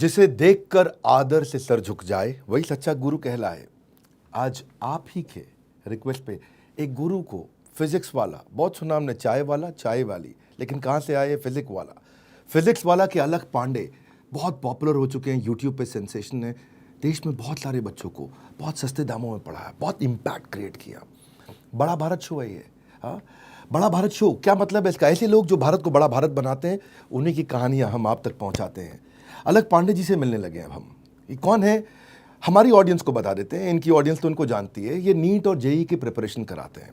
जिसे देखकर आदर से सर झुक जाए वही सच्चा गुरु कहलाए। आज आप ही के रिक्वेस्ट पे एक गुरु को, फिजिक्स वाला, बहुत सुना हमने, चाय वाला, चाय वाली, लेकिन कहाँ से आए फिजिक्स वाला? फिजिक्स वाला के अलख पांडे बहुत पॉपुलर हो चुके हैं, यूट्यूब पे सेंसेशन है, देश में बहुत सारे बच्चों को बहुत सस्ते दामों में पढ़ाया, बहुत इम्पैक्ट क्रिएट किया। बड़ा भारत शो है ये। हाँ, बड़ा भारत शो क्या मतलब है इसका? ऐसे लोग जो भारत को बड़ा भारत बनाते हैं, उन्हीं की कहानियां हम आप तक पहुंचाते हैं। अलख पांडे जी से मिलने लगे अब हम। ये कौन है? हमारी ऑडियंस को बता देते हैं, इनकी ऑडियंस तो इनको जानती है। ये नीट और जेईई की प्रिपरेशन कराते हैं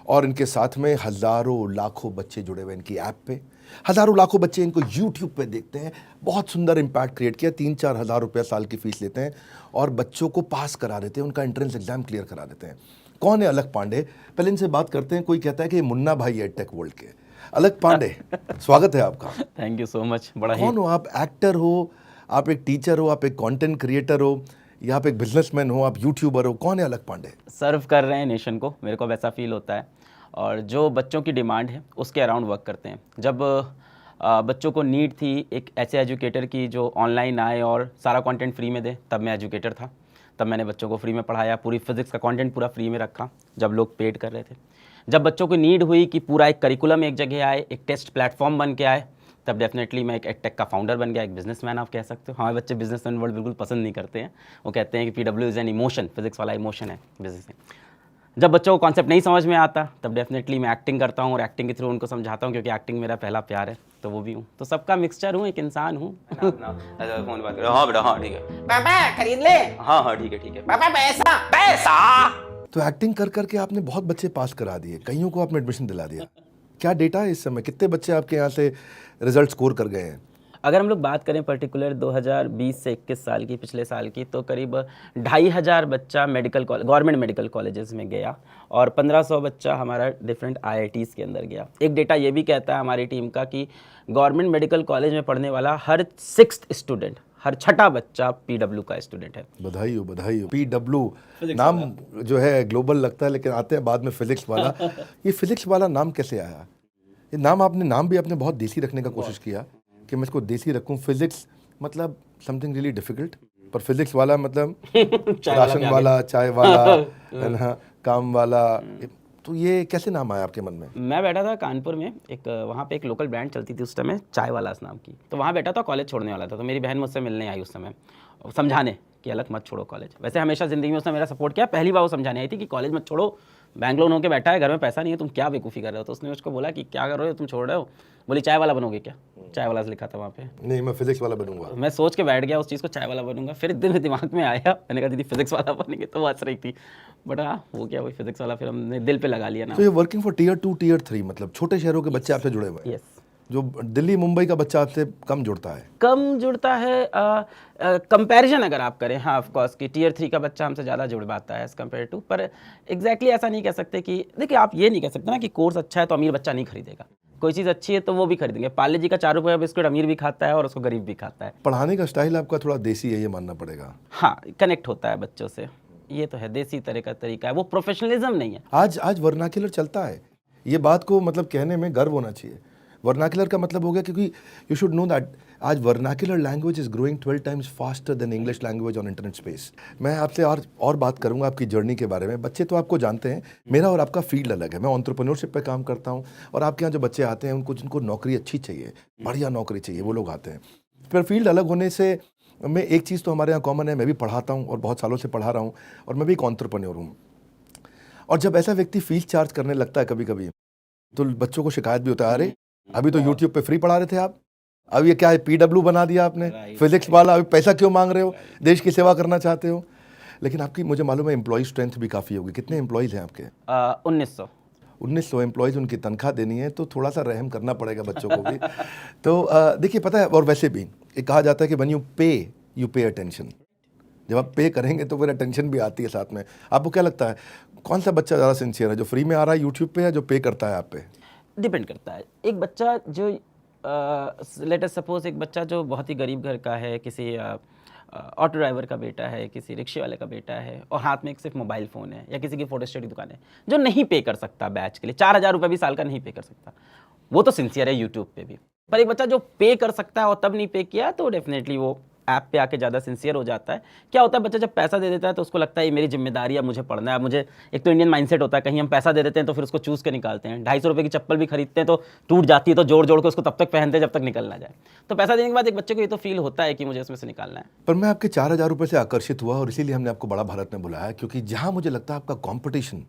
और इनके साथ में हज़ारों लाखों बच्चे जुड़े हुए इनकी ऐप पे। हज़ारों लाखों बच्चे इनको यूट्यूब पे देखते हैं। बहुत सुंदर इम्पैक्ट क्रिएट किया। 3-4 हज़ार रुपया साल की फीस लेते हैं और बच्चों को पास करा देते हैं, उनका एंट्रेंस एग्जाम क्लियर करा देते हैं। कौन है अलख पांडे? पहले इनसे बात करते हैं। कोई कहता है कि मुन्ना भाई है टेक वर्ल्ड के। अलख पांडे, स्वागत है आपका। Thank you so much. बड़ा ही कौन हो आप? एक्टर हो, आप एक टीचर हो, आप एक कंटेंट क्रिएटर हो, या आप एक बिजनेसमैन हो, आप यूट्यूबर हो? कौन है अलख पांडे? सर्व कर रहे हैं नेशन को, मेरे को वैसा फील होता है। और जो बच्चों की डिमांड है उसके अराउंड वर्क करते हैं। जब बच्चों को नीड थी एक ऐसे एजुकेटर की जो ऑनलाइन आए और सारा कंटेंट फ्री में दे, तब मैं एजुकेटर था। तब मैंने बच्चों को फ्री में पढ़ाया, पूरी फिजिक्स का कंटेंट पूरा फ्री में रखा जब लोग पेड कर रहे थे। जब बच्चों को नीड हुई कि पूरा एक करिकुलम एक जगह आए, एक टेस्ट प्लेटफॉर्म बन के आए, तब डेफिनेटली मैं एक एडटेक का फाउंडर बन गया, एक बिजनेसमैन आप कह सकते हो। हमारे बच्चे बिजनेसमैन वर्ड बिल्कुल पसंद नहीं करते हैं। वो कहते हैं कि PW is an emotion, physics वाला इमोशन है बिजनेस में। जब बच्चों को कॉन्सेप्ट नहीं समझ में आता तब डेफिनेटली मैं एक्टिंग करता हूँ और एक्टिंग के थ्रू उनको समझाता हूँ, क्योंकि एक्टिंग मेरा पहला प्यार है, तो वो भी हूँ। तो सबका मिक्सचर हूँ, एक इंसान हूँ। फोन बात हाँ बेटा, हाँ ठीक है पापा खरीद ले। हाँ ठीक है पापा पैसा पैसा। तो एक्टिंग कर करके आपने बहुत बच्चे पास करा दिए, कईयों को आपने एडमिशन दिला दिया। क्या डेटा है इस समय? कितने बच्चे आपके यहाँ से रिजल्ट स्कोर कर गए हैं? अगर हम लोग बात करें पर्टिकुलर 2020 से 21 साल की, पिछले साल की, तो करीब 2500 बच्चा medical college, government medical colleges में गया और 1500 बच्चा हमारा डिफरेंट आईआईटीज़ के अंदर गया। एक डेटा ये भी कहता है हमारी टीम का कि गवर्नमेंट मेडिकल कॉलेज में पढ़ने वाला हर 6th स्टूडेंट, हर 6ठा बच्चा पीडब्ल्यू का स्टूडेंट है। बधाई हो, बधाई हो। पीडब्ल्यू नाम जो है ग्लोबल लगता है, लेकिन आते हैं बाद में फिजिक्स वाला। ये फिजिक्स वाला नाम कैसे आया? ये नाम भी आपने बहुत देसी रखने का कोशिश किया कि मैं इसको देसी रखूं। फिजिक्स मतलब समथिंग रियली डिफिकल्ट, पर फिजिक्स वाला मतलब राशन वाला, चाय वाला, है ना, काम वाला। तो ये कैसे नाम आया आपके मन में? मैं बैठा था कानपुर में, एक वहाँ पे एक लोकल ब्रांड चलती थी उस समय, चाय वाला नाम की। तो वहाँ बैठा था, कॉलेज छोड़ने वाला था, तो मेरी बहन मुझसे मिलने आई उस समय, समझाने कि अलग मत छोड़ो कॉलेज। वैसे हमेशा ज़िंदगी में उसने मेरा सपोर्ट किया। पहली बार वो समझाने आई थी कि कॉलेज मत छोड़ो, बैंगलोर होकर बैठा है, घर में पैसा नहीं है, तुम क्या बेवकूफ़ी कर रहे हो। तो उसने उसको बोला कि क्या कर रहे हो तुम, छोड़ रहे हो? बोली चाय वाला बनोगे क्या? चाय वाला से लिखा था वहाँ पे। नहीं, मैं फिजिक्स वाला बनूंगा। मैं सोच के बैठ गया उस चीज़ को, चाय वाला बनूंगा। फिर एक दिन मेरे दिमाग में आया, मैंने कहा दीदी फिजिक्स वाला बनेंगे, तो वो हंस रही थी। बट हाँ, वो क्या, वही फिजिक्स वाला फिर हमने दिल पे लगा लिया ना। तो ये वर्किंग फॉर टियर 2 टियर 3, मतलब छोटे शहरों के बच्चे आपसे जुड़े हुए हैं। यस। जो दिल्ली मुंबई का बच्चा आपसे कम जुड़ता है? कम जुड़ता है कंपैरिजन अगर आप करें, हाँ ऑफकोर्स कि टियर 3 का बच्चा हमसे ज़्यादा जुड़ पाता है एज़ कम्पेयर टू। पर एग्जैक्टली ऐसा नहीं कह सकते कि, देखिए आप ये नहीं कह सकते ना कि कोर्स अच्छा है तो अमीर बच्चा नहीं खरीदेगा। कोई चीज़ अच्छी है तो वो भी खरीदेंगे। पार्ले जी का 4 रुपये का बिस्कुट अमीर भी खाता है और उसको गरीब भी खाता है। पढ़ाने का स्टाइल आपका थोड़ा देसी है, ये मानना पड़ेगा। हाँ, कनेक्ट होता है बच्चों से, ये तो है, देसी तरह का तरीका है, वो प्रोफेशनलिज्म नहीं है। आज वर्नाक्युलर चलता है, ये बात को मतलब कहने में गर्व होना चाहिए। वर्नाक्युलर का मतलब हो गया, क्योंकि यू शुड नो दैट आज vernacular language is growing 12 times faster than English language on internet space. मैं आपसे और बात करूंगा आपकी जर्नी के बारे में। बच्चे तो आपको जानते हैं, मेरा और आपका फील्ड अलग है। मैं एंटरप्रेन्योरशिप पे काम करता हूं और आपके यहाँ जो बच्चे आते हैं उनको, जिनको नौकरी अच्छी चाहिए, बढ़िया नौकरी चाहिए, वो लोग आते हैं। फिर फील्ड अलग होने से मैं एक चीज़ तो हमारे यहाँ कॉमन है, मैं भी पढ़ाता हूँ और बहुत सालों से पढ़ा रहा हूँ, और मैं भी एक एंटरप्रेन्योर हूँ। और जब ऐसा व्यक्ति फीस चार्ज करने लगता है कभी कभी, तो बच्चों को शिकायत भी होता है, अरे अभी तो यूट्यूब पे फ्री पढ़ा रहे थे आप, अब ये क्या है, पीडब्ल्यू बना दिया आपने, फिजिक्स वाला, अभी पैसा क्यों मांग रहे हो? देश की सेवा करना चाहते हो। लेकिन आपकी, मुझे मालूम है, एम्प्लॉय स्ट्रेंथ भी काफ़ी होगी। कितने एम्प्लॉयज़ हैं आपके? 1900 एम्प्लॉयज़, उनकी तनख्वाह देनी है, तो थोड़ा सा रहम करना पड़ेगा बच्चों को भी। तो देखिए, पता है, और वैसे भी एक कहा जाता है कि व्हेन यू पे अटेंशन। जब आप पे करेंगे तो फिर अटेंशन भी आती है साथ में। आपको क्या लगता है, कौन सा बच्चा ज़्यादा सिंसियर है, जो फ्री में आ रहा है यूट्यूब पे, या जो पे करता है आप पे? डिपेंड करता है। एक बच्चा जो लेट अस सपोज, एक बच्चा जो बहुत ही गरीब घर का है, किसी ऑटो ड्राइवर का बेटा है, किसी रिक्शे वाले का बेटा है, और हाथ में एक सिर्फ मोबाइल फ़ोन है, या किसी की फोटो स्टडी दुकान है, जो नहीं पे कर सकता बैच के लिए, 4000 रुपये भी साल का नहीं पे कर सकता, वो तो सिंसियर है यूट्यूब पे भी। पर एक बच्चा जो पे कर सकता है और तब नहीं पे किया, तो डेफिनेटली वो ऐप पे आके ज़्यादा सिंसियर हो जाता है। क्या होता है, बच्चा जब पैसा दे देता है तो उसको लगता है ये मेरी जिम्मेदारी है, मुझे पढ़ना है। मुझे एक तो इंडियन माइंडसेट होता है, कहीं हम पैसा दे देते हैं तो फिर उसको चूज़ के निकालते हैं। 250 रुपये की चप्पल भी खरीदते हैं तो टूट जाती है तो जोड़ जोड़ के उसको तब तक पहनते हैं जब तक निकल ना जाए। तो पैसा देने के बाद एक बच्चे को ये तो फील होता है कि मुझे इसमें से निकालना है। पर मैं आपके 4,000 रुपये से आकर्षित हुआ और इसीलिए हमने आपको बड़ा भारत में बुलाया, क्योंकि जहाँ मुझे लगता है आपका कंपटीशन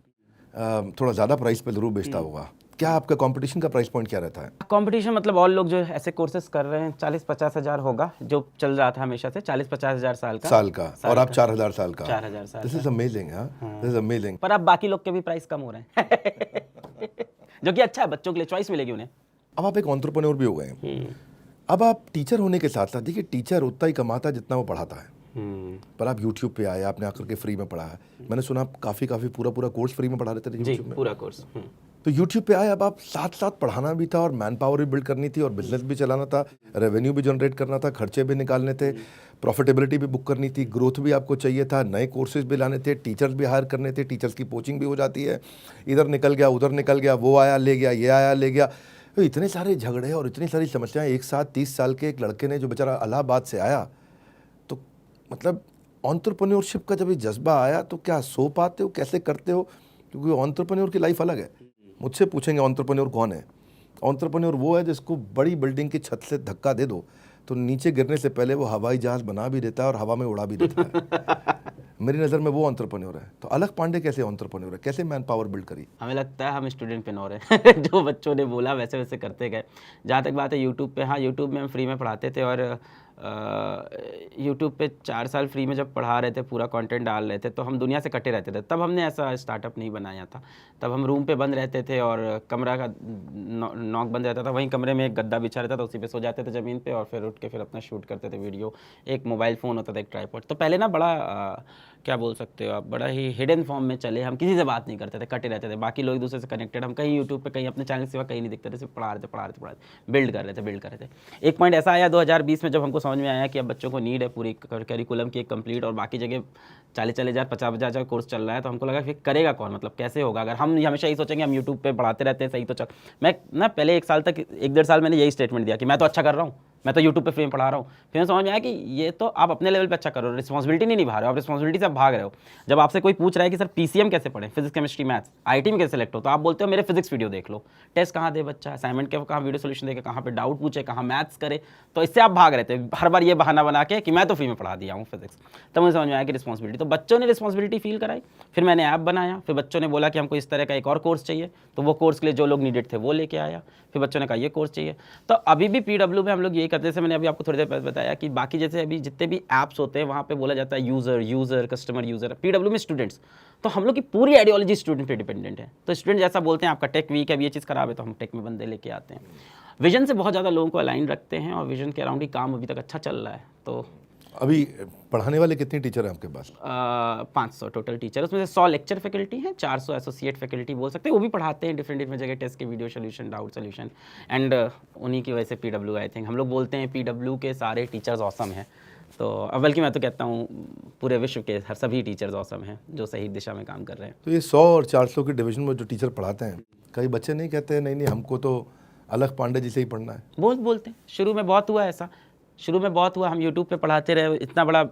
थोड़ा ज़्यादा प्राइस पे जरूर बेचता होगा। क्या आपका कंपटीशन का प्राइस पॉइंट क्या रहता है? कंपटीशन मतलब और लोग जो ऐसे कोर्सेज कर रहे हैं 40-50 हज़ार होगा, जो चल रहा था हमेशा से 40-50 हज़ार साल का और आप 4,000 साल का। 4,000 साल this is amazing. This is amazing. पर अब बाकी लोग के भी प्राइस कम हो रहे हैं जो कि अच्छा है, बच्चों के लिए चॉइस मिलेगी उन्हें। अब आप एक एंटरप्रेन्योर भी हो गए हैं। अब आप टीचर होने के साथ साथ, देखिए टीचर उतना ही कमाता है जितना वो पढ़ाता है। पर आप यूट्यूब पे आए, आपने आकर के फ्री में पढ़ा है। मैंने सुना आप काफ़ी पूरा कोर्स फ्री में पढ़ा रहे थे यूट्यूब में। पूरा कोर्स। तो यूट्यूब पे आए, अब आप साथ साथ पढ़ाना भी था और मैन पावर भी बिल्ड करनी थी और बिजनेस भी चलाना था, रेवेन्यू भी जनरेट करना था, खर्चे भी निकालने थे, प्रॉफिटेबिलिटी भी बुक करनी थी, ग्रोथ भी आपको चाहिए था, नए कोर्सेज भी लाने थे, टीचर्स भी हायर करने थे, टीचर्स की कोचिंग भी हो जाती है। इधर निकल गया, उधर निकल गया, वो आया ले गया, ये आया ले गया। तो इतने सारे झगड़े और इतनी सारी समस्याएं एक साथ 30 साल के एक लड़के ने, जो बेचारा इलाहाबाद से आया, तो मतलब एंटरप्रेन्योरशिप का जब ये जज्बा आया तो क्या सो पाते हो, कैसे करते हो? क्योंकि एंटरप्रेन्योर की लाइफ अलग है। मुझसे पूछेंगे एंटरप्रेन्योर कौन है? एंटरप्रेन्योर वो है जिसको बड़ी बिल्डिंग की छत से धक्का दे दो तो नीचे गिरने से पहले वो हवाई जहाज बना भी देता है और हवा में उड़ा भी देता है। मेरी नज़र में वो एंटरप्रेन्योर है। तो अलख पांडे कैसे एंटरप्रेन्योर है, कैसे मैन पावर बिल्ड करी? हमें लगता है हम स्टूडेंटप्रेन्योर हैं जो बच्चों ने बोला वैसे वैसे करते गए। जहाँ तक बात है यूट्यूब पे, हाँ यूट्यूब में हम फ्री में पढ़ाते थे और यूट्यूब पे 4 साल फ्री में जब पढ़ा रहे थे, पूरा कंटेंट डाल रहे थे, तो हम दुनिया से कटे रहते थे। तब हमने ऐसा स्टार्टअप नहीं बनाया था। तब हम रूम पे बंद रहते थे और कमरा का नॉक बंद रहता था, वहीं कमरे में एक गद्दा बिछा रहता था, उसी पे सो जाते थे ज़मीन पे और फिर उठ के फिर अपना शूट करते थे वीडियो। एक मोबाइल फ़ोन होता था, एक ट्राइपॉड। तो पहले ना बड़ा क्या बोल सकते हो आप, बड़ा ही हिडन फॉर्म में चले। हम किसी से बात नहीं करते थे, कटे रहते थे। बाकी लोग एक दूसरे से कनेक्टेड, हम कहीं यूट्यूब पे कहीं अपने चैनल के सिवा कहीं नहीं दिखते थे, सिर्फ पढ़ा रहे थे, बिल्ड कर रहे थे। एक पॉइंट ऐसा आया 2020 में जब हमको समझ में आया कि अब बच्चों को नीड है पूरी करिकुलम की एक कंप्लीट, और बाकी जगह 40,000 50,000 कोर्स चल रहा है। तो हमको लगा फिर करेगा कौन, मतलब कैसे होगा अगर हम हमेशा यही सोचेंगे हम यूट्यूब पे पढ़ाते रहते हैं सही तो चल। मैं ना पहले 1 साल तक 1-1.5 साल मैंने यही स्टेटमेंट दिया कि मैं तो अच्छा कर रहा हूँ, मैं तो यूट्यूब पे फ्री में पढ़ा रहा हूँ। फिर मैं समझ में आया कि ये तो आप अपने लेवल पे अच्छा कर रहे हो, रिस्पॉन्सिबिलिटी नहीं निभा रहे हो, आप रिस्पॉन्सिबिलिटी से आप भाग रहे हो। जब आपसे कोई पूछ रहा है कि सर पीसीएम कैसे पढ़ें, फिजिक्स केमिस्ट्री मैथ्स, आईटी में कैसे सेलेक्ट हो, तो आप बोलते हो मेरे फिजिक्स वीडियो देख लो। टेस्ट कहाँ दे बच्चा, असाइनमेंट के कहाँ वीडियो सोल्यूशन देखे, कहाँ पे डाउट पूछे, कहाँ मैथ्स करे। तो इससे आप भाग रहे थे हर बार ये बहाना बना के कि मैं तो फ्री में पढ़ा दिया हूँ फिजिक्स। तब मुझे समझ में आया कि रिस्पॉन्सिबिलिटी, तो बच्चों ने रिस्पॉन्सिबिलिटी फील कराई। फिर मैंने ऐप बनाया, फिर बच्चों ने बोला कि हमको इस तरह का एक और कोर्स चाहिए, तो वो कोर्स के लिए जो लोग नीडेड थे वो लेके आया। फिर बच्चों ने कहा ये कोर्स चाहिए। तो अभी भी पीडब्ल्यू में हम लोग यही करते, जैसे मैंने अभी आपको थोड़ी देर पहले बताया कि बाकी जैसे अभी जितने भी ऐप्स होते हैं वहाँ पे बोला जाता है यूज़र कस्टमर यूज़र, पीडब्ल्यू में स्टूडेंट्स। तो हम लोग की पूरी आइडियोलॉजी स्टूडेंट पे डिपेंडेंट है। तो स्टूडेंट जैसा बोलते हैं आपका टेक वीक है, अब ये चीज़ खराब है, तो हम टेक में बंदे लेके आते हैं। विजन से बहुत ज़्यादा लोगों को अलाइन रखते हैं और विजन के अराउंड ही काम अभी तक अच्छा चल रहा है। तो अभी पढ़ाने वाले कितने टीचर हैं आपके पास? 500 टोटल टीचर, उसमें से 100 लेक्चर फैकल्टी हैं, 400 एसोसिएट फैकल्टी बोल सकते हैं। वो भी पढ़ाते हैं डिफरेंट जगह टेस्ट के video solution, doubt solution. And उन्हीं की वजह से पीडब्ल्यू, आई थिंक हम लोग बोलते हैं पीडब्ल्यू के सारे टीचर्स ऑसम हैं। तो बल्कि मैं तो कहता हूँ पूरे विश्व के हर सभी टीचर्स ऑसम हैं जो सही दिशा में काम कर रहे हैं। तो ये 100 और 400 के डिवीजन में जो टीचर पढ़ाते हैं, कई बच्चे नहीं कहते हैं नहीं हमको तो अलख पांडे जी से ही पढ़ना है? बोलते हैं। शुरू में बहुत हुआ ऐसा, हम यूट्यूब पे पढ़ाते रहे, इतना बड़ा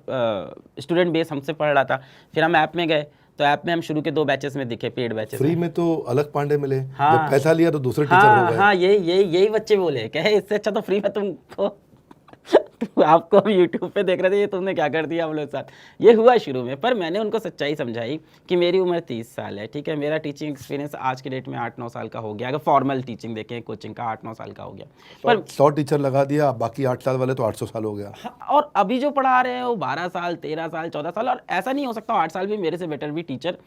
स्टूडेंट बेस हमसे पढ़ रहा था। फिर हम ऐप में गए, तो ऐप में हम शुरू के 2 बैचेस में दिखे, पेड बैचेस। फ्री में तो अलख पांडे मिले, हाँ, जब पैसा लिया तो दूसरे टीचर हो गए। हाँ, यही बच्चे बोले, कहे इससे अच्छा तो फ्री में तुमको आपको हम यूट्यूब पे देख रहे थे, ये तुमने क्या कर दिया हम लोग साथ। ये हुआ शुरू में, पर मैंने उनको सच्चाई समझाई कि मेरी उम्र 30 साल है, ठीक है, मेरा टीचिंग एक्सपीरियंस आज के डेट में 8-9 साल का हो गया। अगर फॉर्मल टीचिंग देखें, कोचिंग का 8-9 साल का हो गया। पर 100 टीचर लगा दिया, बाकी 8 साल वाले तो 800 साल हो गया। हाँ, और अभी जो पढ़ा रहे हैं वो 12 साल, 13 साल, 14 साल, और ऐसा नहीं हो सकता 8 साल भी मेरे से बेटर भी टीचर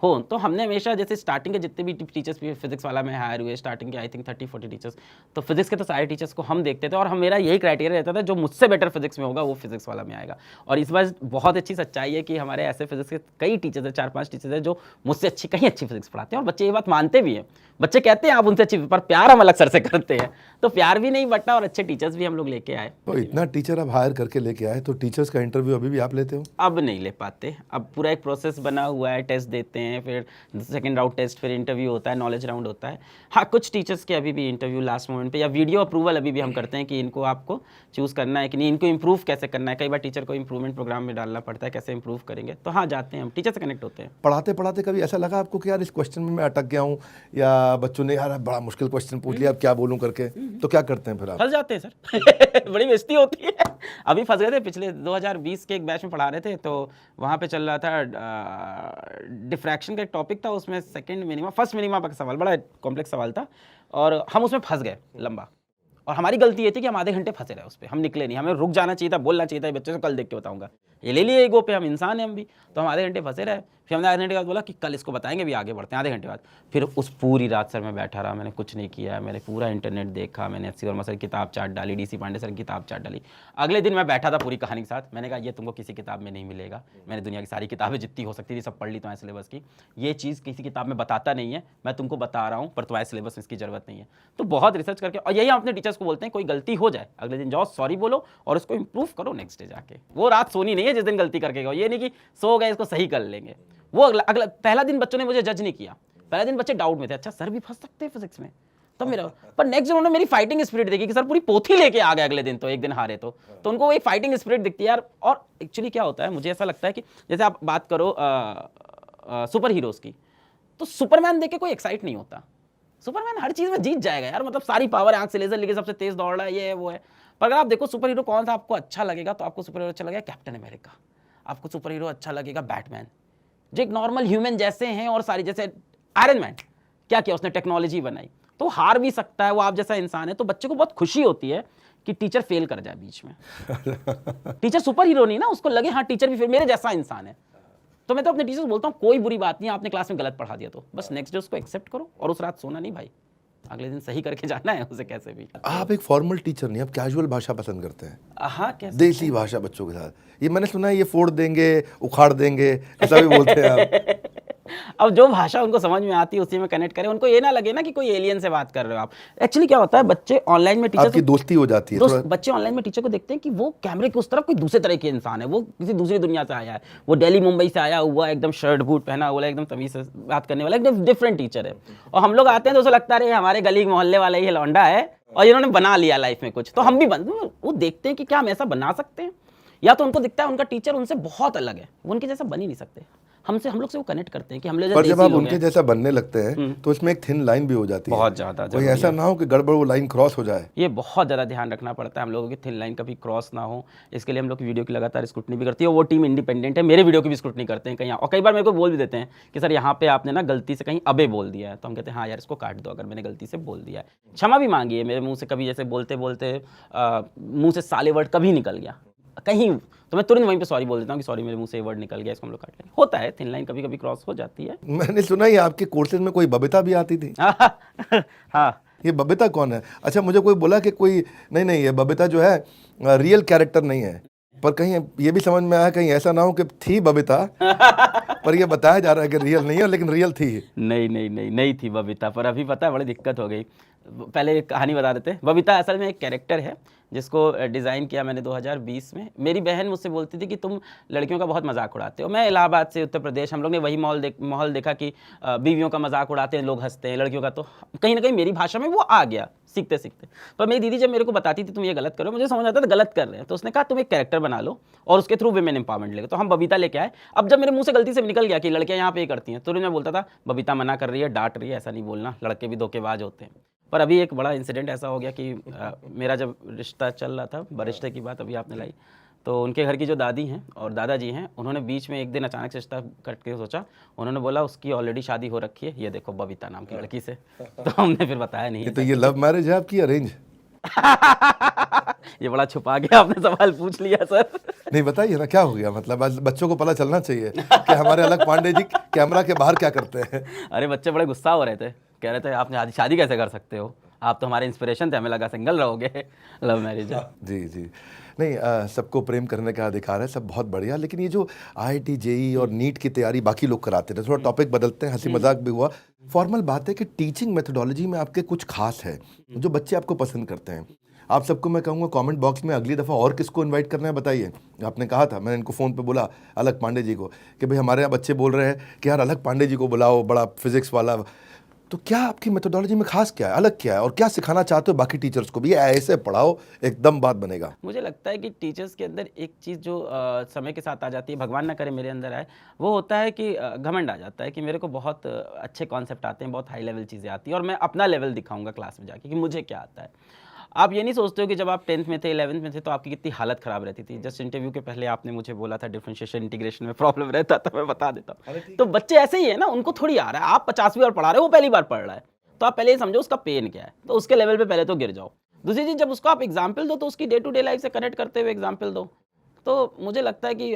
हो। तो हमने हमेशा जैसे स्टार्टिंग के जितने भी टीचर्स भी फिजिक्स वाला में हायर हुए, स्टार्टिंग के आई थिंक 30-40 टीचर्स, तो फिजिक्स के तो सारे टीचर्स को हम देखते थे और मेरा यही क्राइटेरिया रहता था जो मुझसे बेटर फिजिक्स में होगा वो फिजिक्स वाला में आएगा। और इस बार बहुत अच्छी सच्चाई है कि हमारे ऐसे फिजिक्स के कई टीचर्स हैं, 4-5 टीचर्स हैं जो मुझसे कहीं अच्छी फिजिक्स पढ़ाते हैं और बच्चे ये बात मानते भी हैं। बच्चे कहते हैं आप उनसे अच्छी, पर प्यार हम अलग सर से करते हैं, तो प्यार भी नहीं बटना और अच्छे टीचर्स भी हम लोग लेके आए। तो इतना टीचर अब हायर करके लेके आए, तो टीचर्स का इंटरव्यू अभी भी आप लेते हो? अब नहीं ले पाते, अब पूरा एक प्रोसेस बना हुआ है, टेस्ट देते हैं, फिर सेकंड राउंड टेस्ट, फिर इंटरव्यू होता है, नॉलेज राउंड होता है। हाँ, कुछ टीचर्स के अभी भी इंटरव्यू लास्ट मोमेंट पे या वीडियो अप्रूवल अभी भी हम करते हैं कि इनको आपको चूज़ करना है कि नहीं, इनको इंप्रूव कैसे करना है। कई बार टीचर को इंप्रूवमेंट प्रोग्राम में डालना पड़ता है, कैसे इंप्रूव करेंगे। तो हाँ, जाते हैं हम, टीचर से कनेक्ट होते हैं। पढ़ाते पढ़ाते कभी ऐसा लगा आपको कि यार इस क्वेश्चन में मैं अटक गया हूँ, या बच्चों ने यार बड़ा मुश्किल क्वेश्चन पूछ लिया, अब क्या बोलूँ करके, तो क्या करते हैं फिर आप? फंस जाते हैं सर। बड़ी बेइज्जती होती है। अभी फंस गए थे, पिछले 2020 के एक बैच में पढ़ा रहे थे, तो वहाँ पे चल रहा था डिफ्रैक्शन का एक टॉपिक था, उसमें सेकंड मिनिमा फर्स्ट मिनिमा का सवाल, बड़ा कॉम्प्लेक्स सवाल था और हम उसमें फंस गए लंबा। और हमारी गलती ये थी कि हम आधे घंटे फंसे रहे उस पर, हम निकले नहीं। हमें रुक जाना चाहिए था, बोलना चाहिए था बच्चों से कल देख के बताऊंगा, ये ले लिए ईगो पे, हम इंसान हैं हम भी, तो हम आधे घंटे फंसे रहे। फिर हमने आधे घंटे बाद बोला कि कल इसको बताएंगे, भी आगे बढ़ते हैं। आधे घंटे बाद फिर उस पूरी रात सर मैं बैठा रहा, मैंने कुछ नहीं किया, मैंने पूरा इंटरनेट देखा, मैंने एच सी वर्मा सर की किताब चार्ट डाली, DC पांडे सर की किताब चार्ट डाली। अगले दिन मैं बैठा था पूरी कहानी के साथ, मैंने कहा ये तुमको किसी किताब में नहीं मिलेगा। मैंने दुनिया की सारी किताबें जितनी हो सकती थी सब पढ़ ली तुम्हारे सिलेबस की, ये चीज़ किसी किताब में बताता नहीं है, मैं तुमको बता रहा हूँ, पर तुम्हारे सिलेबस में इसकी जरूरत नहीं है। तो बहुत रिसर्च करके, और यही हम अपने टीचर्स को बोलते हैं, कोई गलती हो जाए अगले दिन जाओ, सॉरी बोलो और उसको इंप्रूव करो नेक्स्ट डे जाके। वो रात सोनी नहीं है जिस दिन गलती करके गए, ये नहीं कि सो गए इसको सही कर लेंगे। वो अगला पहला दिन बच्चों ने मुझे जज नहीं किया, पहला दिन बच्चे डाउट में थे, अच्छा सर भी फंस सकते हैं फिजिक्स में, तब मेरा, पर नेक्स्ट दिन उन्होंने मेरी फाइटिंग स्पिरिट देखी कि सर पूरी पोथी लेके आ गए अगले दिन, तो एक दिन हारे तो उनको वो एक फाइटिंग स्पिरिट दिखती है यार। और एक्चुअली क्या होता है, मुझे ऐसा लगता है कि जैसे आप बात करो सुपर हीरोज की, तो सुपरमैन देख के कोई एक्साइट नहीं होता, सुपरमैन हर चीज में जीत जाएगा यार, मतलब सारी पावर, आंख से लेजर लेके सबसे तेज दौड़ रहा है, ये है वो है। पर अगर आप देखो सुपर हीरो कौन सा आपको अच्छा लगेगा, तो आपको सुपर हीरो अच्छा लगेगा कैप्टन अमेरिका, आपको सुपर हीरो अच्छा लगेगा बैटमैन, जो एक नॉर्मल ह्यूमन जैसे हैं, और सारी जैसे आयरन मैन, क्या किया उसने, टेक्नोलॉजी बनाई, तो हार भी सकता है वो आप जैसा इंसान है। तो बच्चे को बहुत खुशी होती है कि टीचर फेल कर जाए बीच में। टीचर सुपर हीरो नहीं ना, उसको लगे हाँ टीचर भी फेल, मेरे जैसा इंसान है। तो मैं तो अपने टीचर से बोलता हूँ कोई बुरी बात नहीं, आपने क्लास में गलत पढ़ा दिया तो बस नेक्स्ट डे उसको एक्सेप्ट करो, और उस रात सोना नहीं भाई, अगले दिन सही करके जाना है उसे कैसे भी। आप एक फॉर्मल टीचर नहीं, आप कैजुअल भाषा पसंद करते हैं। हाँ, कैसे? देसी भाषा बच्चों के साथ, ये मैंने सुना है, ये फोड़ देंगे, उखाड़ देंगे, ऐसा भी बोलते हैं आप। अब जो भाषा उनको समझ में आती है उसी में कनेक्ट करें, उनको ये ना लगे ना कि कोई एलियन से बात कर रहे हो आप। एक्चुअली क्या होता है, बच्चे ऑनलाइन में टीचर आपकी दोस्ती हो जाती है थोड़ा। बच्चे ऑनलाइन में टीचर को देखते हैं कि वो कैमरे के उस तरफ कोई दूसरे तरह के इंसान है, वो किसी दूसरी दुनिया से आया है, वो दिल्ली मुंबई से आया हुआ, एकदम शर्ट बूट पहना हुआ, एकदम तमीज से बात करने वाला, एकदम डिफरेंट टीचर है। और हम लोग आते हैं तो उसे लगता है हमारे गली मोहल्ले वाला ही लौंडा है और इन्होंने बना लिया लाइफ में कुछ, तो हम भी वो देखते हैं कि क्या हम ऐसा बना सकते हैं, या तो उनको दिखता है उनका टीचर उनसे बहुत अलग है, वो उनके जैसा बन ही नहीं सकते। हमसे, हम लोग से वो कनेक्ट करते हैं कि हम लोग पर जब आप उनके जैसा बनने लगते हैं तो इसमें एक थिन लाइन भी हो जाती है, बहुत ज़्यादा। कोई ऐसा ना हो कि गड़बड़ वो लाइन क्रॉस हो जाए। ये बहुत ज़्यादा ध्यान रखना पड़ता है हम लोगों की, थिन लाइन कभी क्रॉस ना हो। इसके लिए हम लोग वीडियो की लगातार स्क्रूटनी भी करती है, वो टीम इंडिपेंडेंट है, मेरे वीडियो की भी स्क्रूटनी करते हैं कहीं, और कई बार मेरे को बोल भी देते हैं कि सर यहाँ पे आपने ना गलती से कहीं अबे बोल दिया है, तो हम कहते हैं हाँ यार इसको काट दो, अगर मैंने गलती से बोल दिया है। क्षमा भी मांगी है, मेरे मुँह से कभी जैसे बोलते बोलते मुँह से साले वर्ड कभी निकल गया कहीं, तो मैं तुरंत वहीं पे सॉरी बोल देता हूँ कि सॉरी मेरे मुंह से ये वर्ड निकल गया, इसको हम लोग काट लेंगे। होता है, थिन लाइन कभी कभी क्रॉस हो जाती है। मैंने सुना है आपके कोर्सेज में कोई बबीता भी आती थी। हाँ, ये बबीता कौन है? अच्छा, मुझे कोई बोला कि कोई नहीं, ये बबीता जो है रियल कैरेक्टर नहीं है, पर कहीं ये भी समझ में आया कहीं ऐसा ना हो कि थी बबीता पर ये बताया जा रहा है कि रियल नहीं है, लेकिन रियल थी। नहीं थी बबीता, पर अभी पता है बड़ी दिक्कत हो गई। पहले एक कहानी बता देते हैं। बबीता असल में एक कैरेक्टर है जिसको डिज़ाइन किया मैंने 2020 में। मेरी बहन मुझसे बोलती थी कि तुम लड़कियों का बहुत मजाक उड़ाते हो। मैं इलाहाबाद से उत्तर प्रदेश, हम लोग ने वही माहौल देखा कि बीवियों का मजाक उड़ाते हैं लोग, हंसते हैं, लड़कियों का तो कहीं ना कहीं मेरी भाषा में वो आ गया सीखते सीखते। पर मेरी दीदी जब मेरे को बताती थी तुम ये गलत करो, मुझे समझ आता था गलत कर रहे हैं, तो उसने कहा तुम एक कैरेक्टर बना लो और उसके थ्रू विमेन एम्पावरमेंट लेके, तो हम बबीता लेके आए। अब जब मेरे मुंह से गलती से निकल गया कि लड़कियां यहाँ पे करती हैं, तो मैं बोलता था बबीता मना कर रही है, डांट रही है, ऐसा नहीं बोलना, लड़के भी धोखेबाज होते हैं। पर अभी एक बड़ा इंसिडेंट ऐसा हो गया कि मेरा जब रिश्ता चल रहा था, बरिश्ते की बात अभी आपने लाई, तो उनके घर की जो दादी हैं और दादाजी हैं, उन्होंने बीच में एक दिन अचानक से रिश्ता कट के सोचा, उन्होंने बोला उसकी ऑलरेडी शादी हो रखी है, ये देखो बबीता नाम की लड़की से। तो हमने फिर बताया नहीं। तो ये लव मैरिज है आपकी अरेंज? ये बड़ा छुपा गया आपने सवाल पूछ लिया सर। नहीं बताइए ना, क्या हो गया? मतलब आज बच्चों को पता चलना चाहिए कि हमारे अलग पांडे जी कैमरा के बाहर क्या करते हैं। अरे बच्चे बड़े गुस्सा हो रहे थे, कह रहे थे आपने शादी कैसे कर सकते हो, आप तो हमारे इंस्पिरेशन थे, हमें लगा सिंगल रहोगे। लव मैरिज है। जी नहीं, सबको प्रेम करने का अधिकार है, सब बहुत बढ़िया। लेकिन ये जो IIT JEE और नीट की तैयारी बाकी लोग कराते थे, थोड़ा टॉपिक बदलते हैं, हंसी मजाक भी हुआ। फॉर्मल बात है कि टीचिंग मेथोडोलॉजी में आपके कुछ खास है जो बच्चे आपको पसंद करते हैं। आप सबको मैं कहूँगा कमेंट बॉक्स में अगली दफ़ा और किसको इनवाइट करना है बताइए। आपने कहा था, मैंने इनको फ़ोन पे बोला अलग पांडे जी को कि भाई हमारे यहाँ बच्चे बोल रहे हैं कि यार अलग पांडे जी को बुलाओ, बड़ा फिजिक्स वाला। तो क्या आपकी मेथोडोलॉजी में खास क्या है, अलग क्या है, और क्या सिखाना चाहते हो बाकी टीचर्स को भी? ऐसे पढ़ाओ एकदम बात बनेगा। मुझे लगता है कि टीचर्स के अंदर एक चीज़ जो समय के साथ आ जाती है, भगवान ना करे मेरे अंदर आए, वो होता है कि घमंड आ जाता है कि मेरे को बहुत अच्छे कॉन्सेप्ट आते हैं, बहुत हाई लेवल चीज़ें आती हैं और मैं अपना लेवल दिखाऊंगा क्लास में जाके कि मुझे क्या आता है। आप ये नहीं सोचते हो कि जब आप 10th में थे, 11th में थे, तो आपकी कितनी हालत ख़राब रहती थी। जस्ट इंटरव्यू के पहले आपने मुझे बोला था डिफरेंशिएशन इंटीग्रेशन में प्रॉब्लम रहता था, मैं बता देता हूँ। तो बच्चे ऐसे ही है ना, उनको थोड़ी आ रहा है, आप 50वीं बार पढ़ा रहे हो, वो पहली बार पढ़ रहा है, तो आप पहले ही समझो उसका पेन क्या है, तो उसके लेवल पे पहले तो गिर जाओ। दूसरी चीज़, जब उसको आप एग्जाम्पल दो तो उसकी डे टू डे लाइफ से कनेक्ट करते हुए एग्जाम्पल दो। तो मुझे लगता है कि